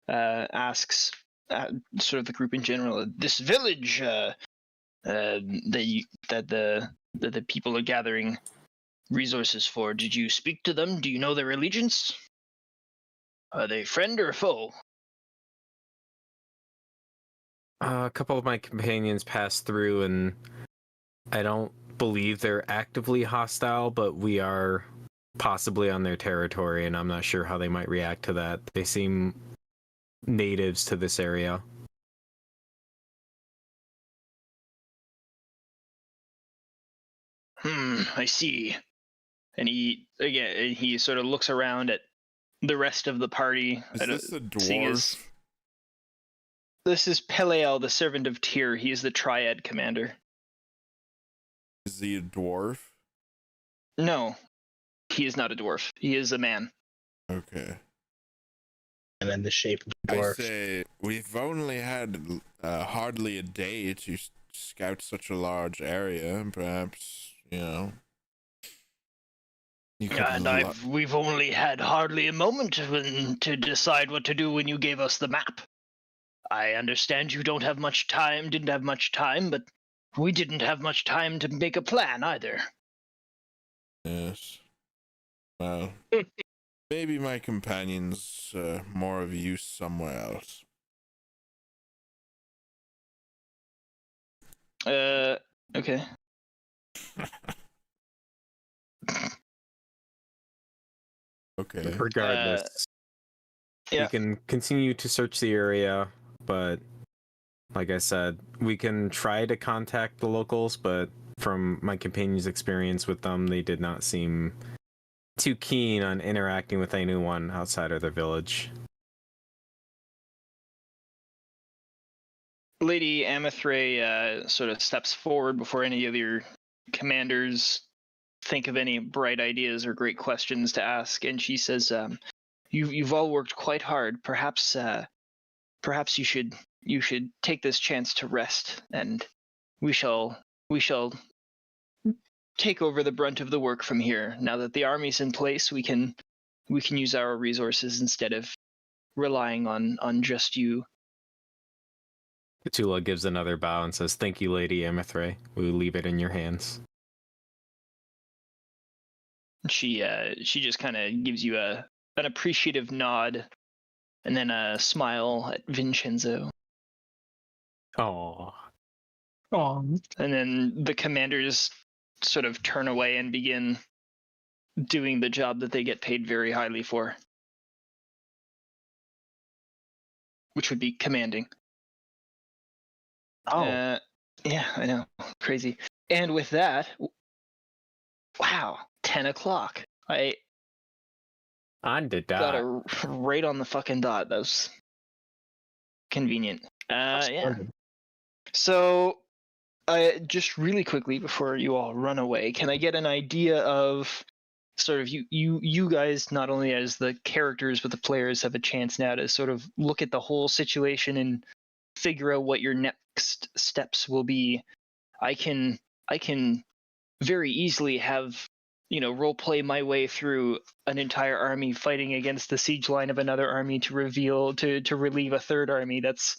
asks sort of the group in general, this village that the people are gathering resources for, did you speak to them? Do you know their allegiance? Are they friend or foe? A couple of my companions passed through, and I don't believe they're actively hostile, but we are possibly on their territory, and I'm not sure how they might react to that. They seem natives to this area. I see. And he sort of looks around at the rest of the party. Is this a dwarf? This is Peleal, the servant of Tyr. He is the Triad commander. Is he a dwarf? No, he is not a dwarf. He is a man. Okay. And then the shape of the dwarf. I say we've only had hardly a day to scout such a large area. Perhaps, you know. You could And we've only had hardly a moment to decide what to do when you gave us the map. I understand you didn't have much time, but we didn't have much time to make a plan either. Yes. Well, maybe my companion's more of use somewhere else. Okay. Okay. Regardless, yeah. we can continue to search the area, but like I said, we can try to contact the locals, but from my companion's experience with them, they did not seem too keen on interacting with anyone outside of their village. Lady Amithray sort of steps forward before any of your commanders think of any bright ideas or great questions to ask, and she says, "You've all worked quite hard. Perhaps you should take this chance to rest, and we shall take over the brunt of the work from here. Now that the army's in place, we can use our resources instead of relying on just you." Khutula gives another bow and says, "Thank you, Lady Amithray. We will leave it in your hands." She just kind of gives you an appreciative nod, and then a smile at Vinshenzo. Oh. And then the commanders sort of turn away and begin doing the job that they get paid very highly for, which would be commanding. Oh. Yeah, I know. Crazy. And with that, wow, 10 o'clock. I On the got dot. it right on the fucking dot. That was convenient. Yeah. So, just really quickly before you all run away, can I get an idea of sort of you guys, not only as the characters but the players, have a chance now to sort of look at the whole situation and figure out what your next steps will be. I can very easily have, role play my way through an entire army fighting against the siege line of another army to relieve a third army. That's